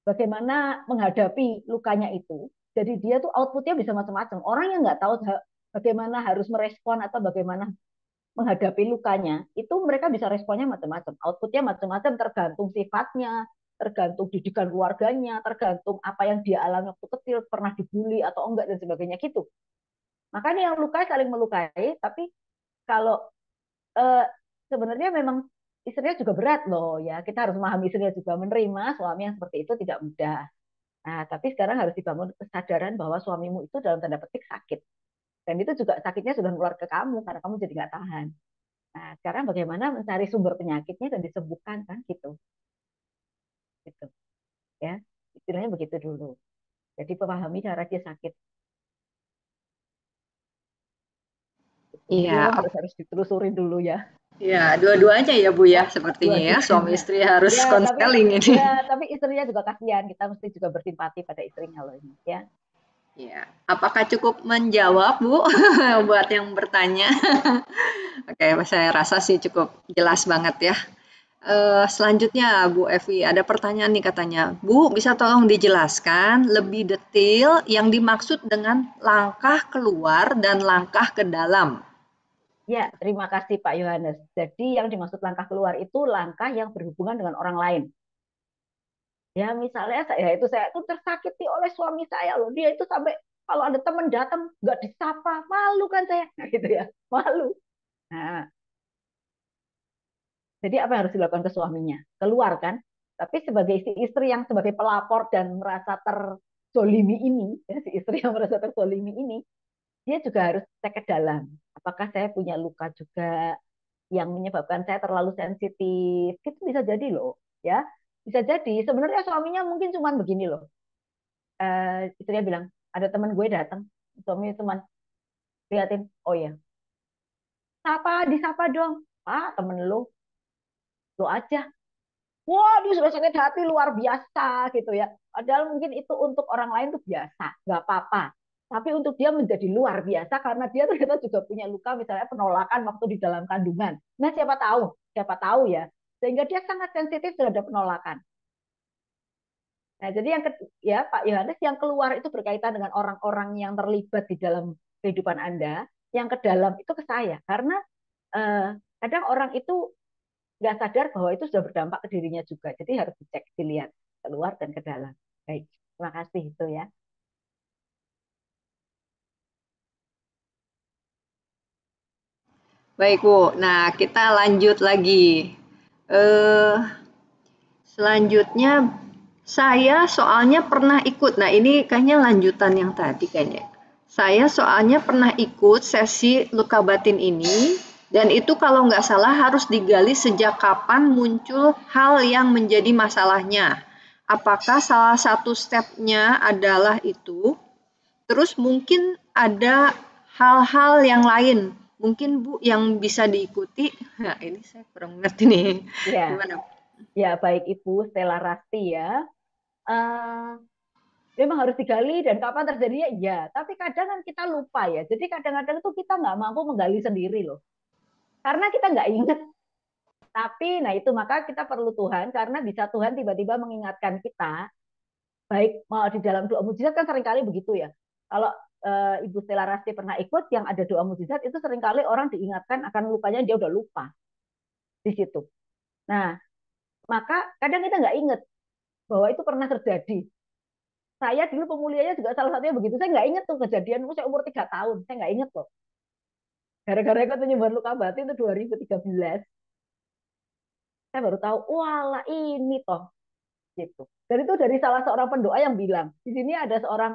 bagaimana menghadapi lukanya itu. Jadi dia tuh outputnya bisa macam-macam. Orang yang nggak tahu bagaimana harus merespon atau bagaimana menghadapi lukanya, itu mereka bisa responnya macam-macam. Outputnya macam-macam tergantung sifatnya, tergantung didikan keluarganya, tergantung apa yang dia alami waktu kecil, pernah dibully atau enggak dan sebagainya gitu. Makanya yang lukai saling melukai, tapi kalau eh, sebenarnya memang istrinya juga berat loh ya. Kita harus memahami istrinya juga menerima suami yang seperti itu tidak mudah. Nah, tapi sekarang harus dibangun kesadaran bahwa suamimu itu dalam tanda petik sakit. Dan itu juga sakitnya sudah keluar ke kamu karena kamu jadi nggak tahan. Nah, sekarang bagaimana mencari sumber penyakitnya dan disembuhkan kan gitu. Gitu ya. Istilahnya begitu dulu. Jadi memahami cara dia sakit. Itu
Iya,
memang harus ditelusurin dulu ya.
iya, dua-duanya ya, Bu ya, sepertinya ya, suami
Dua-duanya.
istri harus
Ya,
konseling ini.
tapi istrinya juga kasihan. Kita mesti juga bersimpati pada istrinya loh ini ya.
Iya, apakah cukup menjawab, Bu, buat yang bertanya? Oke, saya rasa sih cukup jelas banget ya. Selanjutnya Bu Evi, ada pertanyaan nih katanya, Bu bisa tolong dijelaskan lebih detail yang dimaksud dengan langkah keluar dan langkah ke dalam?
Ya, terima kasih Pak Yohanes. Jadi yang dimaksud langkah keluar itu langkah yang berhubungan dengan orang lain. Ya, misalnya saya itu saya itu tersakiti oleh suami saya loh. Dia itu sampai kalau ada teman datang nggak disapa, malu kan saya. Nah, gitu ya, malu. Nah, jadi apa yang harus dilakukan ke suaminya? Keluar kan? Tapi sebagai istri yang sebagai pelapor dan merasa terzolimi ini, ya, si istri yang merasa terzolimi ini, dia juga harus cek ke dalam. Apakah saya punya luka juga yang menyebabkan saya terlalu sensitif? Itu bisa jadi loh, ya. Bisa jadi sebenarnya suaminya mungkin cuma begini loh. Istrinya bilang ada teman gue datang. Suami cuman liatin, oh ya, disapa dong. Ah, temen lu aja. Wah, dia sudah sakit hati luar biasa gitu ya. Padahal mungkin itu untuk orang lain tuh biasa, nggak apa-apa. Tapi untuk dia menjadi luar biasa karena dia ternyata juga punya luka, misalnya penolakan waktu di dalam kandungan. Nah, siapa tahu ya. Sehingga dia sangat sensitif terhadap penolakan. Nah, jadi ya Pak Yohanes, yang keluar itu berkaitan dengan orang-orang yang terlibat di dalam kehidupan Anda, yang ke dalam itu ke saya. Karena eh, kadang orang itu nggak sadar bahwa itu sudah berdampak ke dirinya juga. Jadi harus dicek, dilihat keluar dan ke dalam. Baik, terima kasih itu ya.
Baik, Bu. Nah, kita lanjut lagi. Eh, Selanjutnya, saya soalnya pernah ikut. Nah, ini kayaknya lanjutan yang tadi kayaknya. Saya soalnya pernah ikut sesi luka batin ini, dan itu kalau nggak salah harus digali sejak kapan muncul hal yang menjadi masalahnya. Apakah salah satu stepnya adalah itu? Terus mungkin ada hal-hal yang lain, mungkin Bu yang bisa diikuti. Nah, ini saya kurang ngerti nih.
Ya,
Gimana?
ya baik Ibu Stella Rasti ya. Eh, Memang harus digali dan kapan terjadinya, ya. Tapi kadang kan kita lupa ya. Jadi kadang-kadang itu kita nggak mampu menggali sendiri loh. Karena kita nggak ingat. Tapi, nah itu maka kita perlu Tuhan, karena bisa Tuhan tiba-tiba mengingatkan kita, baik mau di dalam doa mujizat kan seringkali begitu ya. Kalau Ibu Stella Rasti pernah ikut yang ada doa mujizat, itu seringkali orang diingatkan akan lupanya, dia udah lupa di situ. Nah, maka kadang kita nggak ingat bahwa itu pernah terjadi. Saya dulu pemulihannya juga salah satunya begitu. Saya nggak ingat tuh kejadian, saya umur 3 tahun. Saya nggak ingat loh. Gara-gara ikut penyembuhan luka batin itu 2013. Saya baru tahu, wah ini toh. Gitu. Dan itu dari salah seorang pendoa yang bilang, di sini ada seorang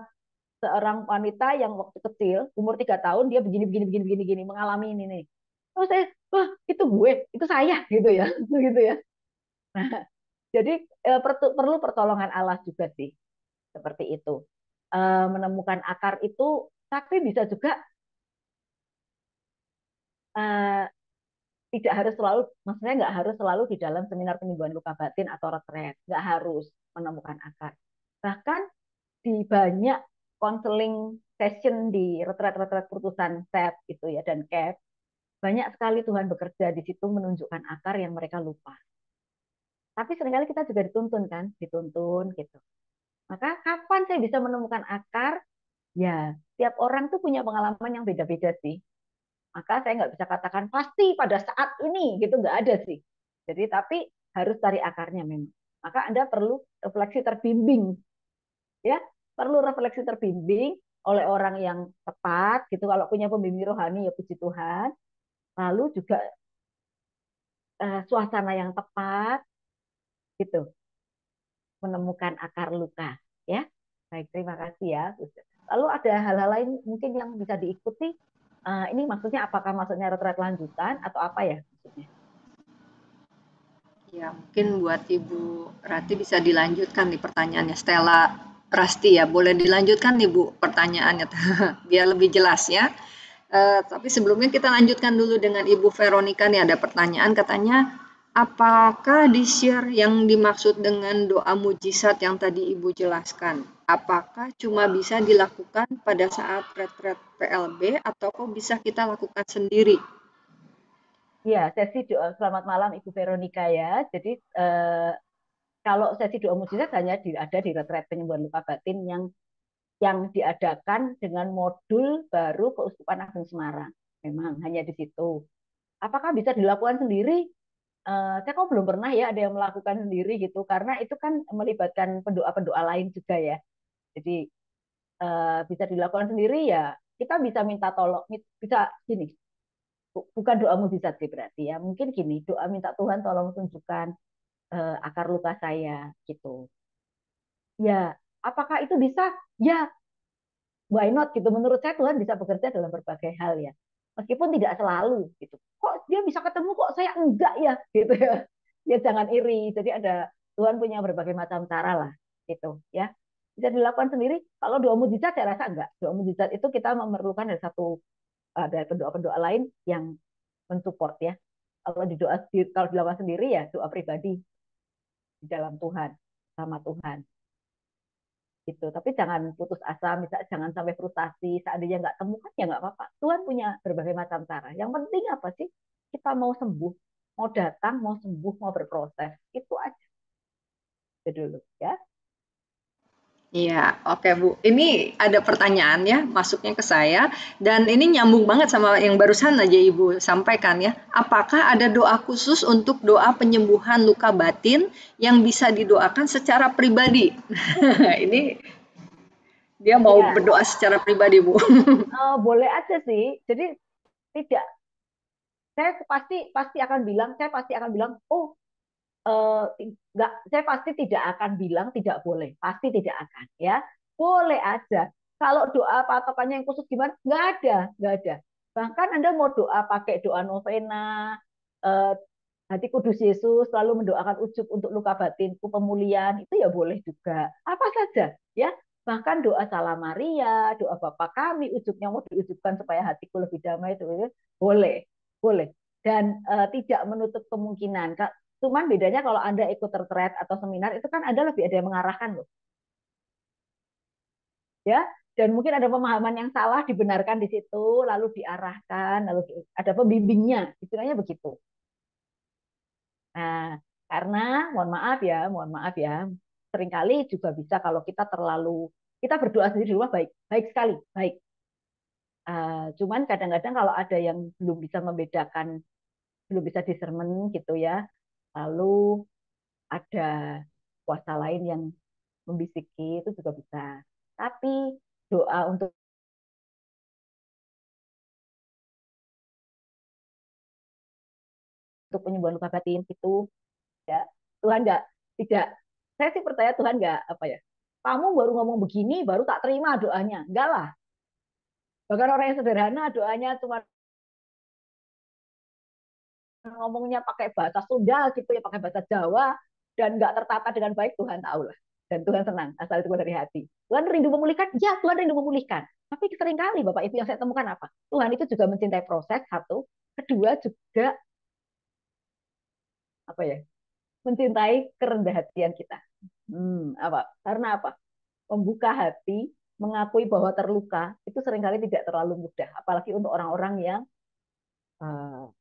seorang wanita yang waktu kecil, umur 3 tahun, dia begini, begini, begini, begini, begini, mengalami ini nih. Terus saya, wah itu gue, itu saya, gitu ya. Gitu ya. Nah, jadi perlu pertolongan Allah juga sih. Seperti itu. Menemukan akar itu, tapi bisa juga eh, tidak harus selalu, maksudnya nggak harus selalu di dalam seminar penyembuhan luka batin atau retret, nggak harus menemukan akar. Bahkan di banyak konseling session di retret-retret putusan SEP itu ya dan CAP, banyak sekali Tuhan bekerja di situ menunjukkan akar yang mereka lupa. Tapi seringkali kita juga dituntun kan, dituntun gitu. Maka kapan saya bisa menemukan akar? Ya, tiap orang tuh punya pengalaman yang beda-beda sih. Maka saya nggak bisa katakan pasti pada saat ini gitu, nggak ada sih. Jadi tapi harus cari akarnya memang. Maka Anda perlu refleksi terbimbing, ya, perlu refleksi terbimbing oleh orang yang tepat gitu. Kalau punya pembimbing rohani ya puji Tuhan. Lalu juga suasana yang tepat gitu, menemukan akar luka, ya. Baik, terima kasih ya. Lalu ada hal-hal lain mungkin yang bisa diikuti. Ini maksudnya apakah maksudnya retret lanjutan atau apa ya maksudnya?
Ya, mungkin buat Ibu Rati bisa dilanjutkan nih pertanyaannya. Stella Rasti ya, boleh dilanjutkan nih Bu pertanyaannya biar lebih jelas ya. Tapi sebelumnya kita lanjutkan dulu dengan Ibu Veronica nih, ada pertanyaan katanya, apakah di-share yang dimaksud dengan doa mujizat yang tadi Ibu jelaskan? Apakah cuma bisa dilakukan pada saat retret PLB atau kok bisa kita lakukan sendiri?
Ya, sesi doa selamat malam Ibu Veronica ya. Jadi kalau sesi doa mujizat hanya ada di retret penyembuhan luka batin yang diadakan dengan modul baru Keuskupan Agung Semarang. Memang hanya di situ. Apakah bisa dilakukan sendiri? Saya kok belum pernah ya ada yang melakukan sendiri gitu, karena itu kan melibatkan pendoa-pendoa lain juga ya. Jadi bisa dilakukan sendiri ya. Kita bisa minta tolong, bisa gini, bukan doa mujizat sih berarti ya. Mungkin gini, doa minta Tuhan tolong tunjukkan akar luka saya gitu. Ya, apakah itu bisa? Ya, why not gitu. Menurut saya Tuhan bisa bekerja dalam berbagai hal ya. Meskipun tidak selalu gitu. Kok dia bisa ketemu kok saya enggak ya gitu ya. Ya jangan iri. Jadi ada Tuhan punya berbagai macam cara lah gitu ya. bisa dilakukan sendiri. Kalau doa mujizat saya rasa enggak. Doa mujizat itu kita memerlukan dari satu ada pendoa-pendoa lain yang mensupport ya. Kalau di doa kalau dilakukan sendiri ya doa pribadi di dalam Tuhan sama Tuhan gitu. Tapi jangan putus asa, misal jangan sampai frustasi. Seandainya nggak temukan ya nggak apa-apa. Tuhan punya berbagai macam cara. Yang penting apa sih? Kita mau sembuh, mau datang, mau sembuh, mau berproses. Itu aja dulu ya.
Iya, oke Bu. Ini ada pertanyaan ya, masuknya ke saya, dan ini nyambung banget sama yang barusan aja Ibu sampaikan ya. Apakah ada doa khusus untuk doa penyembuhan luka batin yang bisa didoakan secara pribadi? Ini dia mau
Iya,
berdoa secara pribadi Bu.
boleh aja sih. Jadi tidak, saya pasti pasti akan bilang, saya pasti akan bilang, oh enggak, saya pasti tidak akan bilang tidak boleh, pasti tidak akan ya. Boleh aja. Kalau doa patokannya yang khusus gimana? Nggak ada. Bahkan Anda mau doa pakai doa novena, eh, hati kudus Yesus, lalu mendoakan ujub untuk luka batinku, pemulihan, itu ya boleh juga. Apa saja, ya. Bahkan doa Salam Maria, doa Bapa kami, ujubnya mau diujubkan supaya hatiku lebih damai, itu boleh, boleh. Dan tidak menutup kemungkinan. Cuman bedanya kalau Anda ikut retret atau seminar, itu kan Anda lebih ada yang mengarahkan loh. Ya, dan mungkin ada pemahaman yang salah dibenarkan di situ, lalu diarahkan, lalu ada pembimbingnya, istilahnya begitu. Nah, karena mohon maaf ya, seringkali juga bisa kalau kita terlalu kita berdoa sendiri di rumah baik, baik sekali, baik. Cuman kadang-kadang kalau ada yang belum bisa membedakan, belum bisa discernment gitu ya, lalu ada kuasa lain yang membisiki itu juga bisa. Tapi doa untuk penyembuhan luka batin itu ya Tuhan nggak tidak saya sih percaya Tuhan nggak apa ya kamu baru ngomong begini baru tak terima doanya enggak lah bahkan orang yang sederhana doanya cuma ngomongnya pakai bahasa Sunda gitu ya pakai bahasa Jawa dan nggak tertata dengan baik Tuhan tahu lah dan Tuhan senang asal itu dari hati Tuhan rindu memulihkan ya Tuhan rindu memulihkan tapi seringkali Bapak Ibu yang saya temukan apa Tuhan itu juga mencintai proses satu kedua juga apa ya mencintai kerendah hatian kita apa karena apa membuka hati, mengakui bahwa terluka, itu seringkali tidak terlalu mudah. Apalagi untuk orang-orang yang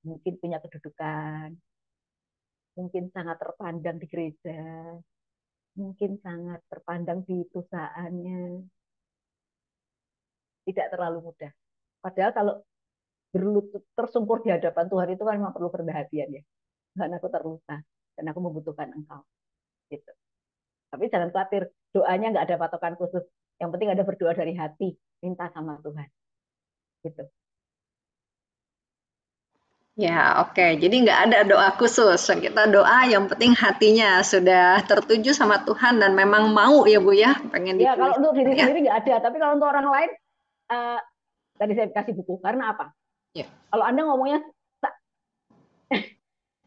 mungkin punya kedudukan, mungkin sangat terpandang di gereja, mungkin sangat terpandang di perusahaannya, tidak terlalu mudah. Padahal kalau berlutut tersungkur di hadapan Tuhan itu kan memang perlu kerendahan hatian ya. Tuhan aku terluka dan aku membutuhkan Engkau. Gitu. Tapi jangan khawatir, doanya nggak ada patokan khusus. Yang penting ada berdoa dari hati, minta sama Tuhan. Gitu.
Ya, oke. Jadi nggak ada doa khusus. Kita doa yang penting hatinya sudah tertuju sama Tuhan dan memang mau ya Bu ya, pengen
Ya, kalau untuk
dipulihkan
diri
ya.
sendiri nggak ada, tapi kalau untuk orang lain, uh, tadi saya kasih buku. Karena apa?
Ya.
Kalau Anda ngomongnya,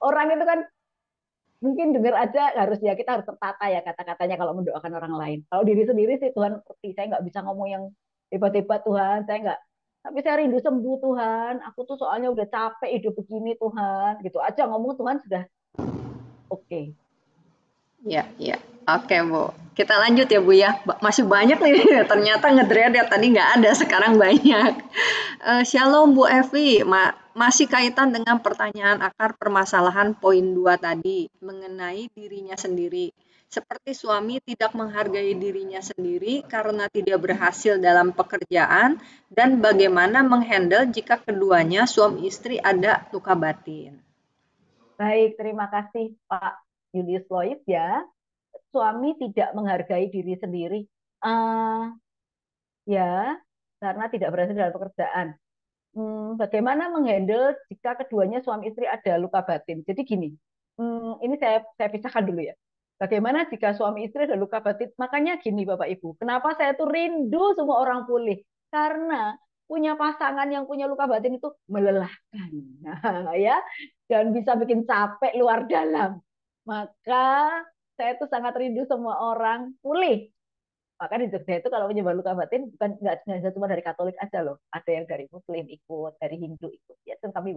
orang itu kan mungkin dengar aja harus ya kita harus tertata ya kata-katanya kalau mendoakan orang lain. Kalau diri sendiri sih Tuhan ngerti, saya nggak bisa ngomong yang hebat-hebat Tuhan, saya nggak. Tapi saya rindu sembuh Tuhan, aku tuh soalnya udah capek hidup begini Tuhan, gitu aja ngomong Tuhan sudah oke. Okay.
Ya, ya. Oke, Bu. Kita lanjut ya, Bu ya. Masih banyak nih. Ternyata ngedread ya tadi nggak ada, sekarang banyak. Shalom Bu Evi, masih kaitan dengan pertanyaan akar permasalahan poin 2 tadi mengenai dirinya sendiri. Seperti suami tidak menghargai dirinya sendiri karena tidak berhasil dalam pekerjaan dan bagaimana menghandle jika keduanya suami istri ada luka batin.
Baik, terima kasih Pak Julius Lois ya. Suami tidak menghargai diri sendiri. Uh, ya, karena tidak berhasil dalam pekerjaan. Bagaimana menghandle jika keduanya suami istri ada luka batin? Jadi gini, ini saya pisahkan dulu ya. Bagaimana jika suami istri ada luka batin? Makanya gini Bapak Ibu, kenapa saya tuh rindu semua orang pulih? Karena punya pasangan yang punya luka batin itu melelahkan, nah, ya, dan bisa bikin capek luar dalam. Maka saya tuh sangat rindu semua orang pulih Maka di Jogja itu kalau penyembuhan luka batin bukan nggak cuma dari Katolik aja loh, ada yang dari Muslim ikut, dari Hindu ikut, ya itu kami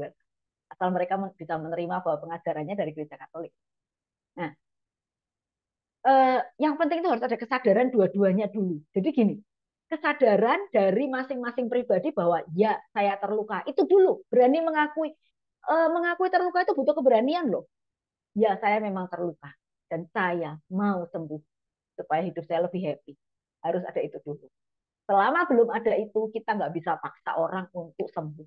asal mereka bisa menerima bahwa pengajarannya dari gereja Katolik. Nah, yang penting itu harus ada kesadaran dua-duanya dulu. Jadi gini, kesadaran dari masing-masing pribadi bahwa ya saya terluka itu dulu, berani mengakui terluka itu butuh keberanian loh. Ya saya memang terluka dan saya mau sembuh supaya hidup saya lebih happy. Harus ada itu dulu. Selama belum ada itu, kita nggak bisa paksa orang untuk sembuh.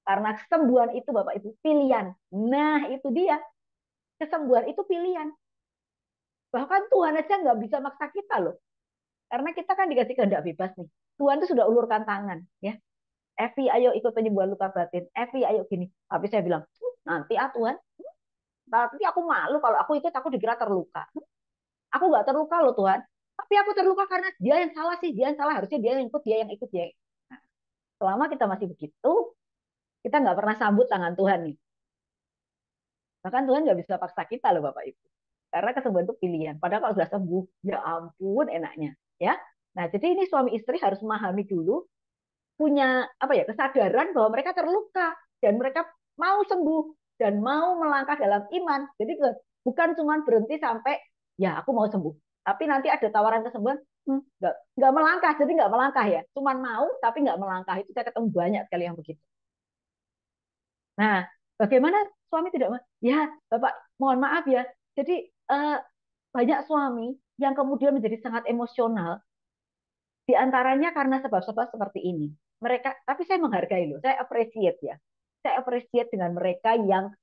Karena kesembuhan itu Bapak Ibu pilihan. Nah itu dia, kesembuhan itu pilihan. Bahkan Tuhan aja nggak bisa maksa kita loh. Karena kita kan dikasih kehendak bebas nih. Tuhan tuh sudah ulurkan tangan. Ya, Evi ayo ikut penyembuhan luka batin. Evi ayo gini. Tapi saya bilang, nanti Tuhan. Nanti aku malu kalau aku ikut, aku dikira terluka. Aku nggak terluka loh Tuhan. Tapi aku terluka karena dia yang salah sih. Dia yang salah. Harusnya dia yang ikut, dia yang ikut. Dia. Nah, selama kita masih begitu, kita nggak pernah sambut tangan Tuhan nih. Bahkan Tuhan nggak bisa paksa kita loh Bapak Ibu. Karena kesembuhan itu pilihan. Padahal kalau sudah sembuh, ya ampun enaknya. Ya. Nah, jadi ini suami istri harus memahami dulu, punya apa ya kesadaran bahwa mereka terluka dan mereka mau sembuh dan mau melangkah dalam iman. Jadi bukan cuma berhenti sampai ya aku mau sembuh. Tapi nanti ada tawaran kesembuhan, nggak melangkah. Jadi nggak melangkah ya. Cuman mau tapi nggak melangkah. Itu saya ketemu banyak sekali yang begitu. Nah, bagaimana suami tidak mau? Ya, Bapak, mohon maaf ya. Jadi banyak suami yang kemudian menjadi sangat emosional, di antaranya karena sebab-sebab seperti ini. Mereka, tapi saya menghargai loh, saya appreciate ya. Saya appreciate dengan mereka yang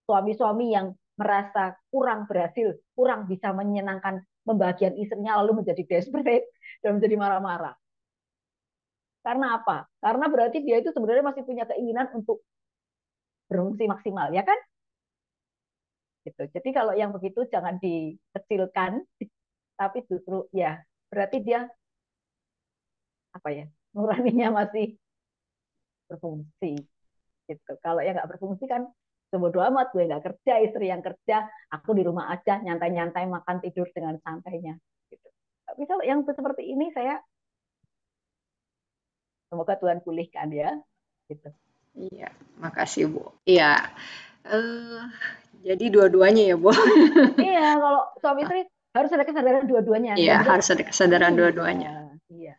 suami-suami yang merasa kurang berhasil, kurang bisa menyenangkan, membahagiakan istrinya, lalu menjadi desperate dan menjadi marah-marah. Karena apa? Karena berarti dia itu sebenarnya masih punya keinginan untuk berfungsi maksimal, ya kan? Gitu. Jadi kalau yang begitu jangan dikecilkan, tapi justru ya berarti dia apa ya nuraninya masih berfungsi gitu. Kalau yang nggak berfungsi kan sebodoh amat, gue nggak kerja, istri yang kerja, aku di rumah aja nyantai-nyantai makan tidur dengan santainya gitu. Tapi kalau yang seperti ini saya semoga Tuhan pulihkan ya gitu.
Iya, makasih Bu. Iya, eh, jadi dua-duanya ya Bu.
Iya, kalau suami istri harus ada kesadaran dua-duanya,
Iya,
nggak bisa
harus ada kesadaran dua-duanya.
iya.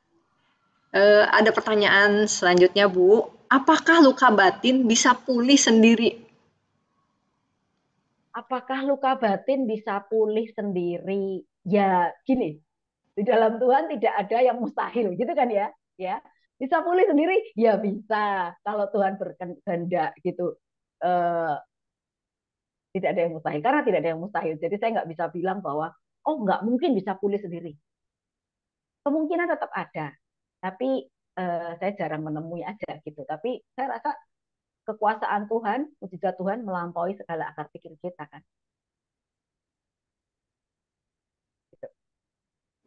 Ada pertanyaan selanjutnya Bu, apakah luka batin bisa pulih sendiri?
Apakah luka batin bisa pulih sendiri? Ya gini, di dalam Tuhan tidak ada yang mustahil gitu kan ya. Ya, bisa pulih sendiri? Ya bisa. Kalau Tuhan berkehendak gitu. Eh, Tidak ada yang mustahil karena tidak ada yang mustahil. Jadi saya nggak bisa bilang bahwa oh nggak mungkin bisa pulih sendiri. Kemungkinan tetap ada, tapi saya jarang menemui aja gitu. Tapi saya rasa kekuasaan Tuhan, mujizat Tuhan melampaui segala akal pikir kita kan. Gitu.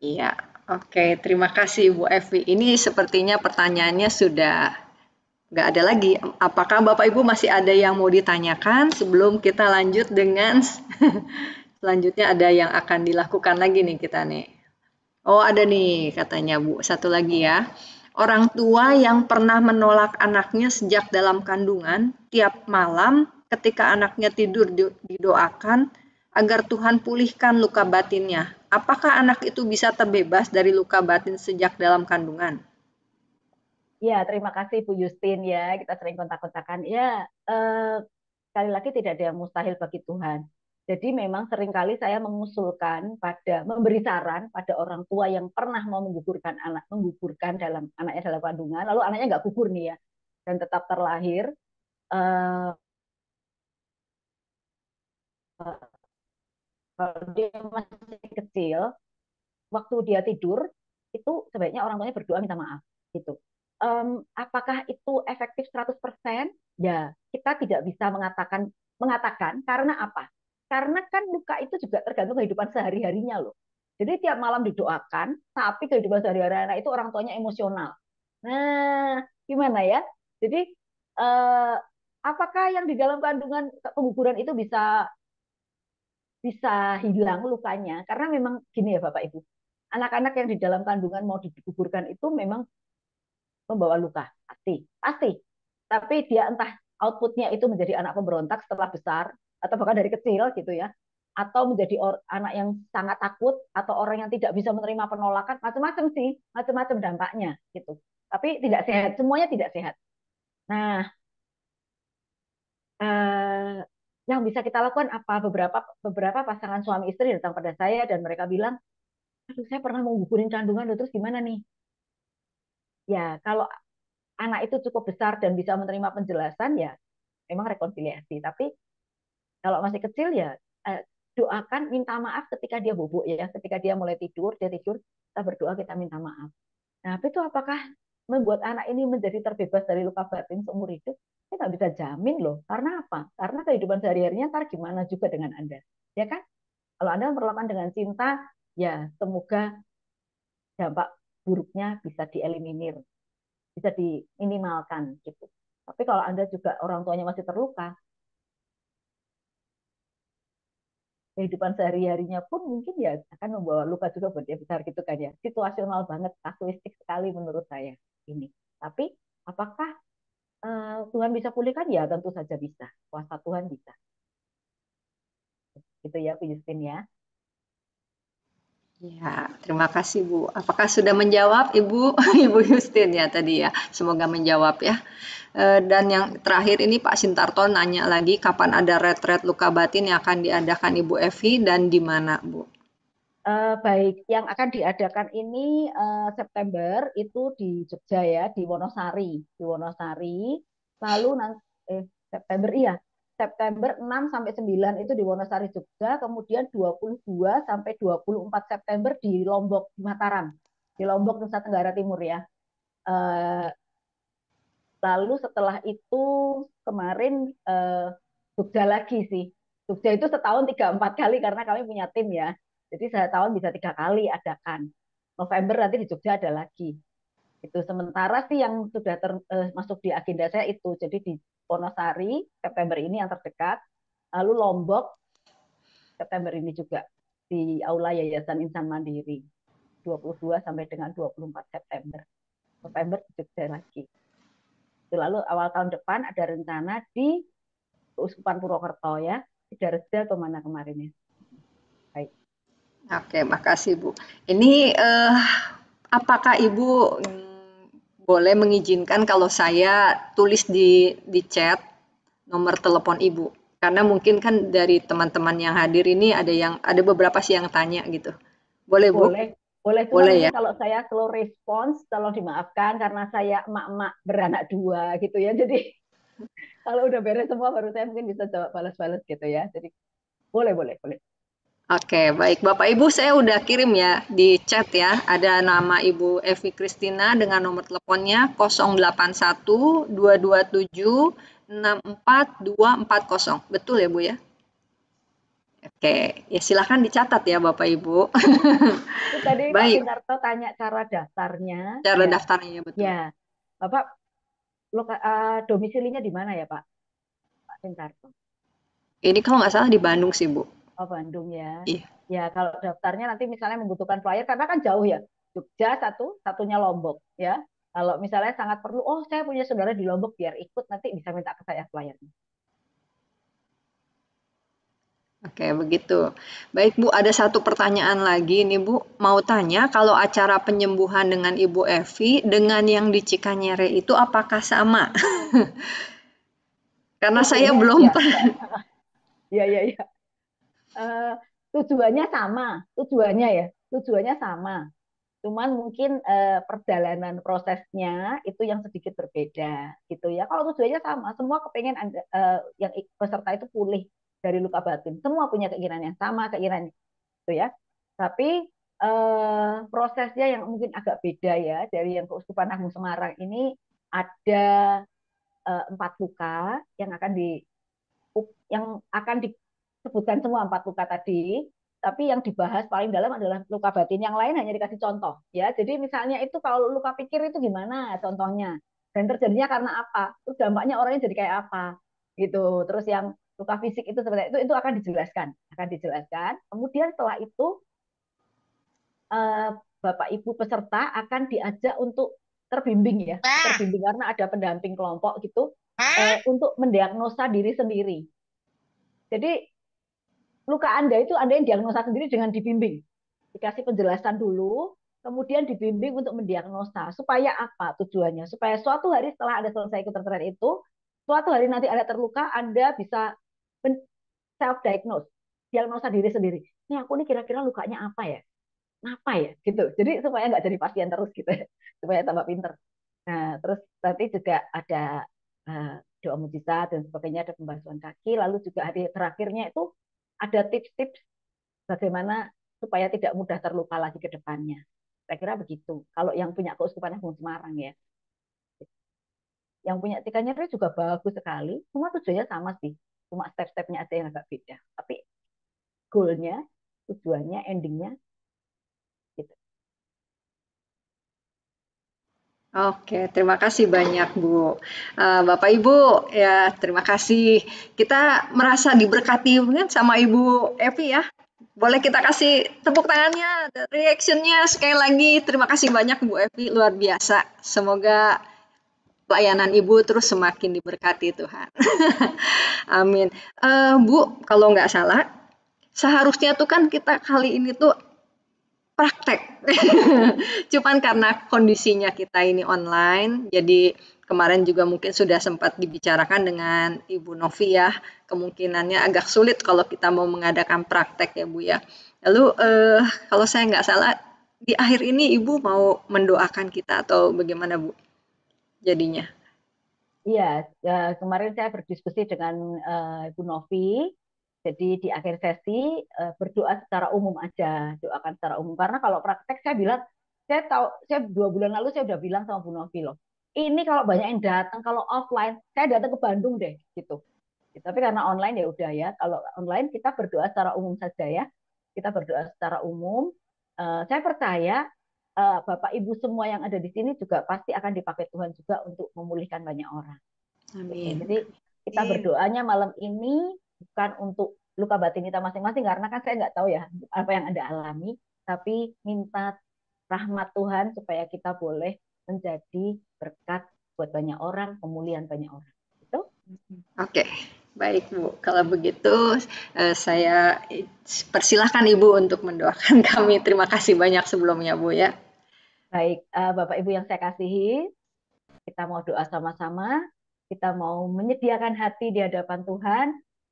Iya, oke. Terima kasih Bu Evi. Ini sepertinya pertanyaannya sudah nggak ada lagi. Apakah Bapak Ibu masih ada yang mau ditanyakan sebelum kita lanjut dengan selanjutnya ada yang akan dilakukan lagi nih kita nih. Oh ada nih katanya Bu, satu lagi ya. Orang tua yang pernah menolak anaknya sejak dalam kandungan, tiap malam ketika anaknya tidur didoakan agar Tuhan pulihkan luka batinnya. Apakah anak itu bisa terbebas dari luka batin sejak dalam kandungan?
Ya, terima kasih Bu Justin ya. Kita sering kontak-kontakan. Ya, sekali lagi tidak ada yang mustahil bagi Tuhan. Jadi memang seringkali saya mengusulkan memberi saran pada orang tua yang pernah mau menggugurkan dalam anaknya dalam kandungan, lalu anaknya nggak gugur nih ya, dan tetap terlahir. Eh, Kalau dia masih kecil, waktu dia tidur itu sebaiknya orang tuanya berdoa minta maaf gitu. Apakah itu efektif 100%? Ya, kita tidak bisa mengatakan karena apa? Karena kan luka itu juga tergantung kehidupan sehari-harinya loh. Jadi tiap malam didoakan, tapi kehidupan sehari-hari anak itu orang tuanya emosional. Nah, gimana ya? Jadi eh, apakah yang di dalam kandungan pengguguran itu bisa bisa hilang lukanya? Karena memang gini ya Bapak Ibu, anak-anak yang di dalam kandungan mau digugurkan itu memang membawa luka, pasti, pasti. Tapi dia entah outputnya itu menjadi anak pemberontak setelah besar atau bahkan dari kecil gitu ya, atau menjadi anak yang sangat takut atau orang yang tidak bisa menerima penolakan, macam-macam sih, macam-macam dampaknya gitu. Tapi tidak sehat, semuanya tidak sehat. Nah, eh, yang bisa kita lakukan apa? Beberapa pasangan suami istri datang pada saya dan mereka bilang, aduh saya pernah mau gugurin kandungan, terus gimana nih? Ya kalau anak itu cukup besar dan bisa menerima penjelasan ya memang rekonsiliasi. Tapi kalau masih kecil ya eh, doakan, minta maaf ketika dia bubuk ya, ketika dia mulai tidur, dia tidur, kita berdoa, kita minta maaf. Nah, tapi itu apakah membuat anak ini menjadi terbebas dari luka batin seumur hidup? Saya nggak bisa jamin loh. Karena apa? Karena kehidupan sehari-harinya ntar gimana juga dengan Anda. Ya kan? Kalau Anda memperlakukan dengan cinta, ya semoga dampak buruknya bisa dieliminir, bisa diminimalkan gitu. Tapi kalau Anda juga orang tuanya masih terluka, kehidupan sehari-harinya pun mungkin ya akan membawa luka juga buat dia besar gitu kan ya. Situasional banget, kasuistik sekali menurut saya ini. Tapi apakah Tuhan bisa pulihkan? Ya tentu saja bisa. Kuasa Tuhan bisa. Gitu ya, Bu Justin ya.
Ya, terima kasih Bu. Apakah sudah menjawab Ibu Ibu Justin ya tadi ya? Semoga menjawab ya. Dan yang terakhir ini Pak Sintarto nanya lagi kapan ada retret luka batin yang akan diadakan Ibu Evi dan di mana Bu?
Baik, yang akan diadakan ini September itu di Jogja ya, di Wonosari, di Wonosari. Lalu nanti September iya, September 6 sampai 9 itu di Wonosari Jogja, kemudian 22 sampai 24 September di Lombok, di Mataram. Di Lombok Nusa Tenggara Timur ya. Eh, Lalu setelah itu kemarin Jogja lagi sih. Jogja itu setahun 3-4 kali karena kami punya tim ya. Jadi setahun bisa 3 kali adakan. November nanti di Jogja ada lagi. Itu sementara sih yang sudah masuk di agenda saya itu. Jadi di Wonosari September ini yang terdekat. Lalu Lombok September ini juga di Aula Yayasan Insan Mandiri. 22 sampai dengan 24 September. November di Jogja lagi. Lalu awal tahun depan ada rencana di Keuskupan Purwokerto ya, Sidoarjo atau mana kemarin ya. Baik.
Oke, makasih Bu. Ini apakah Ibu boleh mengizinkan kalau saya tulis di chat nomor telepon Ibu? Karena mungkin kan dari teman-teman yang hadir ini ada beberapa sih yang tanya gitu. Boleh Bu?
Boleh, boleh cuma
Boleh
mungkin
ya?
kalau saya slow response, tolong dimaafkan karena saya emak-emak beranak dua gitu ya. Jadi kalau udah beres semua baru saya mungkin bisa jawab balas-balas gitu ya. Jadi boleh, boleh, boleh.
Oke, baik Bapak Ibu, saya udah kirim ya di chat ya. Ada nama Ibu Evi Kristina dengan nomor teleponnya 081 227 64 240. Betul ya Bu ya? Oke, ya silakan dicatat ya Bapak Ibu.
Itu tadi Pak
Baik,
Pintarto tanya cara daftarnya,
cara
ya,
daftarnya ya betul.
ya. Bapak domisilinya di mana ya Pak, Pak Pintarto?
Ini kalau nggak salah di Bandung sih Bu.
Oh, Bandung ya.
Iya.
Ya, kalau daftarnya nanti misalnya membutuhkan flyer, karena kan jauh ya. Jogja satu, satunya Lombok ya. Kalau misalnya sangat perlu, oh saya punya saudara di Lombok, biar ikut nanti bisa minta ke saya flyernya.
Oke, begitu. Baik Bu, ada satu pertanyaan lagi nih Bu. Mau tanya kalau acara penyembuhan dengan Ibu Evi dengan yang di Cikanyere itu apakah sama? Karena saya
Sebetulnya
belum
ya, ya, ya, ya. Eh, tujuannya sama, tujuannya ya, tujuannya sama. Cuman mungkin perjalanan prosesnya itu yang sedikit berbeda gitu ya. Kalau tujuannya sama, semua kepengen yang peserta itu pulih dari luka batin. Semua punya keinginan yang sama, keinginan itu ya. Tapi prosesnya yang mungkin agak beda ya dari yang Keuskupan Agung Semarang ini ada 4 luka yang akan disebutkan semua 4 luka tadi, tapi yang dibahas paling dalam adalah luka batin. Yang lain hanya dikasih contoh, ya. Jadi misalnya itu kalau luka pikir itu gimana contohnya, dan terjadinya karena apa, terus dampaknya orangnya jadi kayak apa, gitu. Terus yang luka fisik itu seperti itu akan dijelaskan, akan dijelaskan. Kemudian setelah itu eh, Bapak Ibu peserta akan diajak untuk terbimbing ya, terbimbing karena ada pendamping kelompok gitu untuk mendiagnosa diri sendiri. Jadi luka Anda itu Anda yang diagnosa sendiri dengan dibimbing. Dikasih penjelasan dulu, kemudian dibimbing untuk mendiagnosa. Supaya apa tujuannya? Supaya suatu hari setelah Anda selesai ikut tertera itu, suatu hari nanti Anda terluka, Anda bisa self-diagnose, diagnosa diri sendiri. Ini aku nih kira-kira lukanya apa ya? Apa ya? Gitu. Jadi supaya nggak jadi pasien terus gitu ya. Supaya tambah pinter. Nah, terus nanti juga ada uh, doa mujizat dan sebagainya, ada pembasuhan kaki, lalu juga hari terakhirnya itu ada tips-tips bagaimana supaya tidak mudah terluka lagi ke depannya. Saya kira begitu. Kalau yang punya Keuskupan Agung Semarang ya. Yang punya Tikanya itu juga bagus sekali. Semua tujuannya sama sih. Cuma step-stepnya aja yang agak beda. Tapi goalnya, tujuannya, endingnya gitu.
Oke, terima kasih banyak Bu. Bapak Ibu, ya terima kasih. Kita merasa diberkati kan sama Ibu Evi ya. Boleh kita kasih tepuk tangannya, reactionnya sekali lagi. Terima kasih banyak Bu Evi, luar biasa. Semoga pelayanan Ibu terus semakin diberkati Tuhan. Amin. Bu, kalau nggak salah, seharusnya tuh kan kita kali ini tuh praktek. Cuman karena kondisinya kita ini online, jadi kemarin juga mungkin sudah sempat dibicarakan dengan Ibu Novi ya, kemungkinannya agak sulit kalau kita mau mengadakan praktek ya Bu ya. Lalu kalau saya nggak salah, di akhir ini Ibu mau mendoakan kita atau bagaimana Bu jadinya?
Iya, kemarin saya berdiskusi dengan Ibu Novi. Jadi di akhir sesi berdoa secara umum aja, doakan secara umum. Karena kalau praktek saya bilang, saya tahu, saya 2 bulan lalu saya udah bilang sama Bu Novi loh. Ini kalau banyak yang datang, kalau offline, saya datang ke Bandung deh, gitu. Tapi karena online ya udah ya. Kalau online kita berdoa secara umum saja ya. Kita berdoa secara umum. Saya percaya Bapak Ibu semua yang ada di sini juga pasti akan dipakai Tuhan juga untuk memulihkan banyak orang. Gitu.
Amin.
Jadi kita berdoanya malam ini bukan untuk luka batin kita masing-masing karena kan saya nggak tahu ya apa yang Anda alami, tapi minta rahmat Tuhan supaya kita boleh menjadi berkat buat banyak orang, pemulihan banyak orang. Gitu.
Oke, baik Bu. Kalau begitu saya persilahkan Ibu untuk mendoakan kami. Terima kasih banyak sebelumnya Bu ya.
Baik, Bapak Ibu yang saya kasihi, kita mau doa sama-sama, kita mau menyediakan hati di hadapan Tuhan,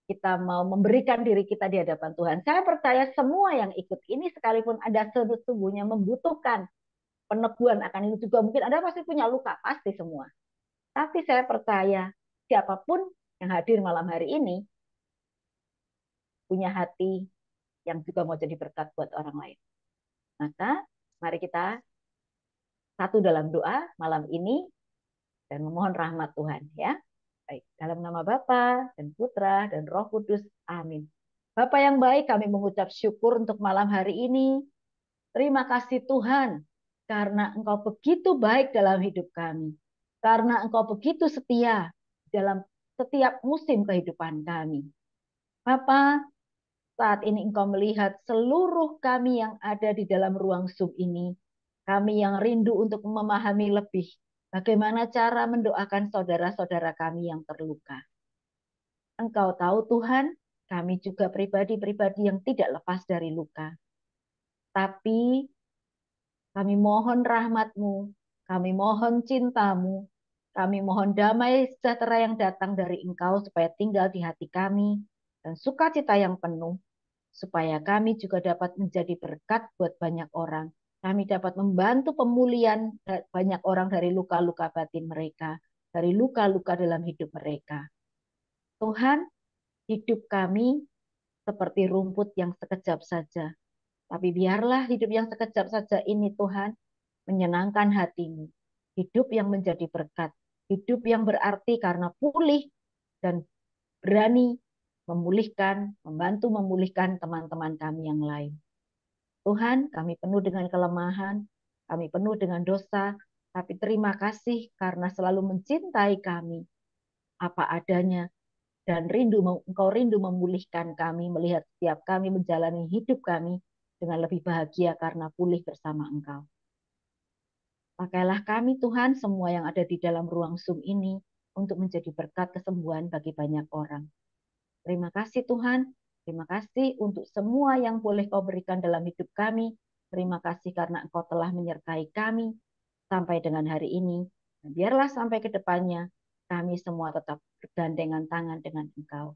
kita mau memberikan diri kita di hadapan Tuhan. Saya percaya semua yang ikut ini sekalipun ada sesungguhnya membutuhkan peneguhan akan itu juga mungkin Anda pasti punya luka, pasti semua. Tapi saya percaya siapapun yang hadir malam hari ini punya hati yang juga mau jadi berkat buat orang lain. Maka mari kita satu dalam doa malam ini dan memohon rahmat Tuhan ya. Baik, dalam nama Bapa dan Putra dan Roh Kudus. Amin. Bapa yang baik, kami mengucap syukur untuk malam hari ini. Terima kasih Tuhan, karena Engkau begitu baik dalam hidup kami. Karena Engkau begitu setia dalam setiap musim kehidupan kami. Bapa, saat ini Engkau melihat seluruh kami yang ada di dalam ruang Zoom ini. Kami yang rindu untuk memahami lebih bagaimana cara mendoakan saudara-saudara kami yang terluka. Engkau tahu Tuhan, kami juga pribadi-pribadi yang tidak lepas dari luka. Tapi kami mohon rahmat-Mu, kami mohon cinta-Mu, kami mohon damai sejahtera yang datang dari Engkau supaya tinggal di hati kami dan sukacita yang penuh, supaya kami juga dapat menjadi berkat buat banyak orang. Kami dapat membantu pemulihan banyak orang dari luka-luka batin mereka, dari luka-luka dalam hidup mereka. Tuhan, hidup kami seperti rumput yang sekejap saja. Tapi biarlah hidup yang sekejap saja ini Tuhan menyenangkan hatimu. Hidup yang menjadi berkat. Hidup yang berarti karena pulih dan berani memulihkan, membantu memulihkan teman-teman kami yang lain. Tuhan, kami penuh dengan kelemahan, kami penuh dengan dosa, tapi terima kasih karena selalu mencintai kami apa adanya dan Engkau rindu memulihkan kami, melihat setiap kami menjalani hidup kami dengan lebih bahagia karena pulih bersama Engkau. Pakailah kami Tuhan, semua yang ada di dalam ruang Zoom ini, untuk menjadi berkat kesembuhan bagi banyak orang. Terima kasih Tuhan, terima kasih untuk semua yang boleh Kau berikan dalam hidup kami. Terima kasih karena Engkau telah menyertai kami sampai dengan hari ini. Dan biarlah sampai ke depannya, kami semua tetap bergandengan tangan dengan Engkau.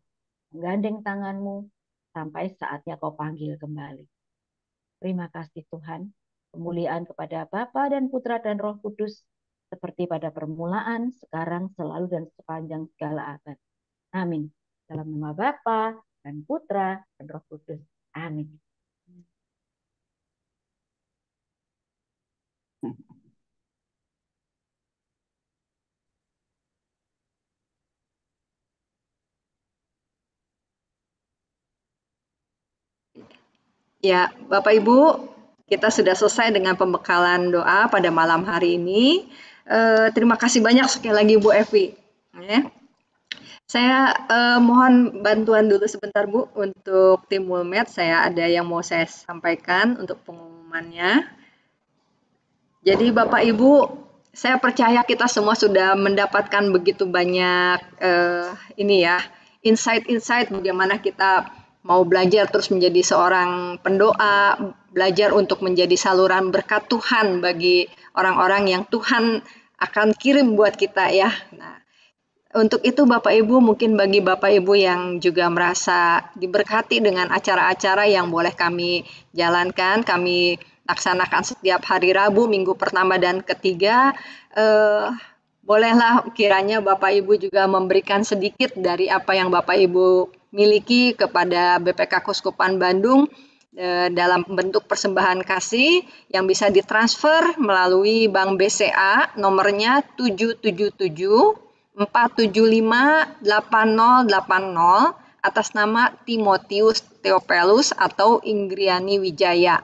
Menggandeng tanganmu sampai saatnya Kau panggil kembali. Terima kasih Tuhan. Kemuliaan kepada Bapa dan Putra dan Roh Kudus, seperti pada permulaan, sekarang, selalu, dan sepanjang segala abad. Amin. Dalam nama Bapa dan Putra dan Roh Kudus. Amin.
Ya, Bapak Ibu, kita sudah selesai dengan pembekalan doa pada malam hari ini. Terima kasih banyak sekali lagi Bu Evi. Ya. Saya mohon bantuan dulu sebentar Bu untuk tim Mulmed. Saya ada yang mau saya sampaikan untuk pengumumannya. Jadi Bapak Ibu, saya percaya kita semua sudah mendapatkan begitu banyak insight-insight bagaimana kita mau belajar terus menjadi seorang pendoa, belajar untuk menjadi saluran berkat Tuhan bagi orang-orang yang Tuhan akan kirim buat kita ya. Nah, untuk itu Bapak Ibu, mungkin bagi Bapak Ibu yang juga merasa diberkati dengan acara-acara yang boleh kami jalankan, kami laksanakan setiap hari Rabu, minggu pertama dan ketiga, bolehlah kiranya Bapak Ibu juga memberikan sedikit dari apa yang Bapak Ibu miliki kepada BPK Keuskupan Bandung dalam bentuk persembahan kasih yang bisa ditransfer melalui Bank BCA, nomornya 777-475-8080 atas nama Timotius Theopelus atau Inggriani Wijaya.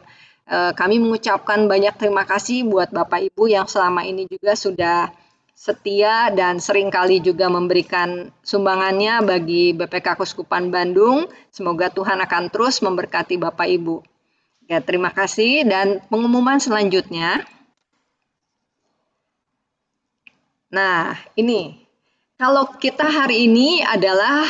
Kami mengucapkan banyak terima kasih buat Bapak Ibu yang selama ini juga sudah setia dan seringkali juga memberikan sumbangannya bagi BPK Keuskupan Bandung. Semoga Tuhan akan terus memberkati Bapak Ibu. Ya, terima kasih. Dan pengumuman selanjutnya. Nah, ini. Kalau kita hari ini adalah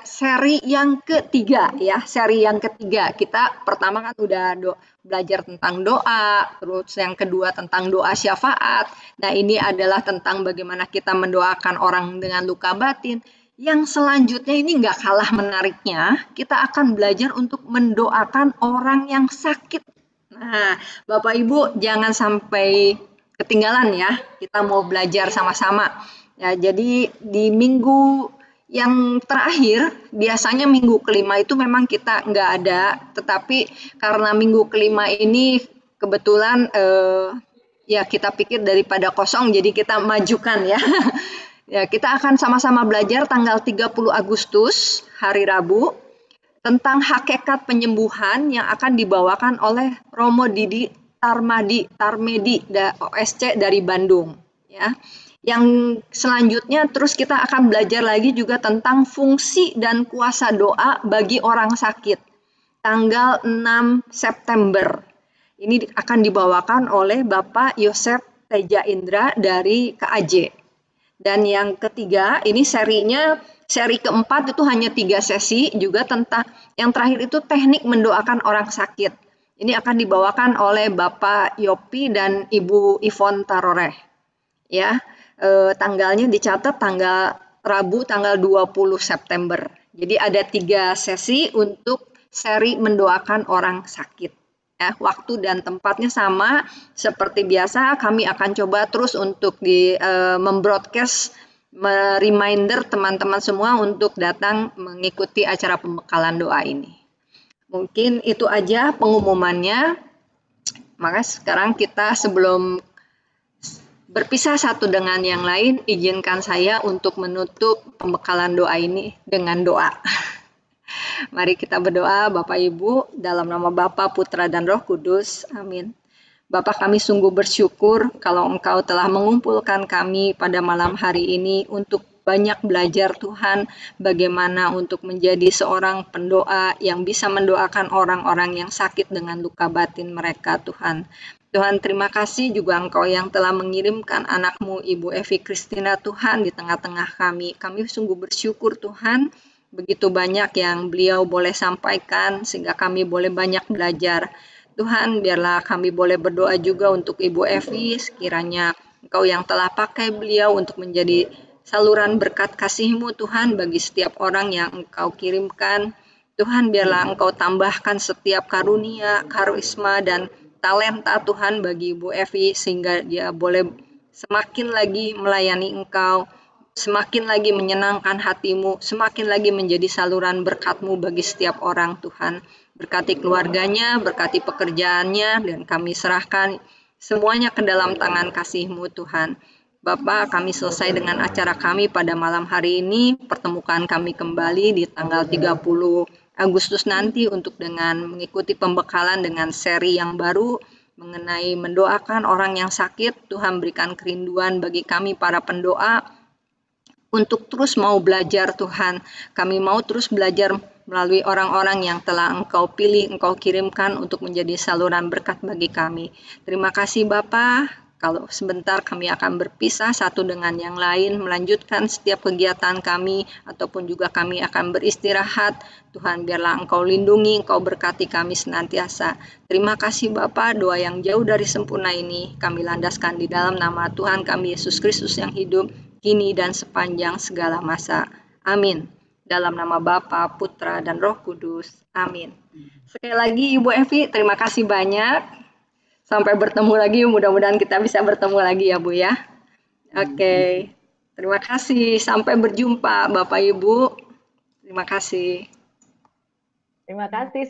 seri yang ketiga ya, seri yang ketiga. Kita pertama kan udah belajar tentang doa, terus yang kedua tentang doa syafaat. Nah, ini adalah tentang bagaimana kita mendoakan orang dengan luka batin. Yang selanjutnya ini nggak kalah menariknya, kita akan belajar untuk mendoakan orang yang sakit. Nah, Bapak Ibu jangan sampai ketinggalan ya, kita mau belajar sama-sama. Ya, jadi di minggu yang terakhir, biasanya minggu kelima itu memang kita nggak ada, tetapi karena minggu kelima ini kebetulan ya kita pikir daripada kosong, jadi kita majukan ya. Ya, kita akan sama-sama belajar tanggal 30 Agustus, hari Rabu, tentang hakikat penyembuhan yang akan dibawakan oleh Romo Didi Tarmedi OSC dari Bandung. Ya. Yang selanjutnya terus kita akan belajar lagi juga tentang fungsi dan kuasa doa bagi orang sakit. Tanggal 6 September. Ini akan dibawakan oleh Bapak Yosef Teja Indra dari KAJ. Dan yang ketiga, ini seri keempat itu hanya 3 sesi, juga tentang yang terakhir itu teknik mendoakan orang sakit. Ini akan dibawakan oleh Bapak Yopi dan Ibu Ivon Taroreh. Ya. Tanggalnya dicatat tanggal Rabu tanggal 20 September. Jadi ada 3 sesi untuk seri mendoakan orang sakit. Ya, waktu dan tempatnya sama seperti biasa. Kami akan coba terus untuk membroadcast, reminder teman-teman semua untuk datang mengikuti acara pembekalan doa ini. Mungkin itu aja pengumumannya. Maka sekarang kita sebelum berpisah satu dengan yang lain, izinkan saya untuk menutup pembekalan doa ini dengan doa. Mari kita berdoa, Bapak Ibu, dalam nama Bapa, Putra, dan Roh Kudus. Amin. Bapa, kami sungguh bersyukur kalau Engkau telah mengumpulkan kami pada malam hari ini untuk banyak belajar Tuhan bagaimana untuk menjadi seorang pendoa yang bisa mendoakan orang-orang yang sakit dengan luka batin mereka Tuhan. Tuhan, terima kasih juga Engkau yang telah mengirimkan anakmu Ibu Evi Kristina Tuhan di tengah-tengah kami. Kami sungguh bersyukur Tuhan, begitu banyak yang beliau boleh sampaikan sehingga kami boleh banyak belajar. Tuhan, biarlah kami boleh berdoa juga untuk Ibu Evi, sekiranya Engkau yang telah pakai beliau untuk menjadi saluran berkat kasih-Mu Tuhan bagi setiap orang yang Engkau kirimkan. Tuhan, biarlah Engkau tambahkan setiap karunia, karisma, dan talenta Tuhan bagi Ibu Evi sehingga dia boleh semakin lagi melayani Engkau, semakin lagi menyenangkan hatimu, semakin lagi menjadi saluran berkat-Mu bagi setiap orang Tuhan. Berkati keluarganya, berkati pekerjaannya, dan kami serahkan semuanya ke dalam tangan kasih-Mu Tuhan. Bapa, kami selesai dengan acara kami pada malam hari ini. Pertemukan kami kembali di tanggal 30 Agustus nanti untuk dengan mengikuti pembekalan dengan seri yang baru mengenai mendoakan orang yang sakit. Tuhan berikan kerinduan bagi kami para pendoa untuk terus mau belajar Tuhan. Kami mau terus belajar melalui orang-orang yang telah Engkau pilih, Engkau kirimkan untuk menjadi saluran berkat bagi kami. Terima kasih Bapa. Kalau sebentar kami akan berpisah satu dengan yang lain, melanjutkan setiap kegiatan kami, ataupun juga kami akan beristirahat. Tuhan, biarlah Engkau lindungi, Engkau berkati kami senantiasa. Terima kasih Bapa, doa yang jauh dari sempurna ini kami landaskan di dalam nama Tuhan kami Yesus Kristus yang hidup, kini dan sepanjang segala masa. Amin. Dalam nama Bapa, Putra, dan Roh Kudus. Amin. Sekali lagi Ibu Evi, terima kasih banyak. Sampai bertemu lagi, mudah-mudahan kita bisa bertemu lagi ya Bu ya. Oke. Terima kasih. Sampai berjumpa Bapak Ibu. Terima kasih.
Terima kasih.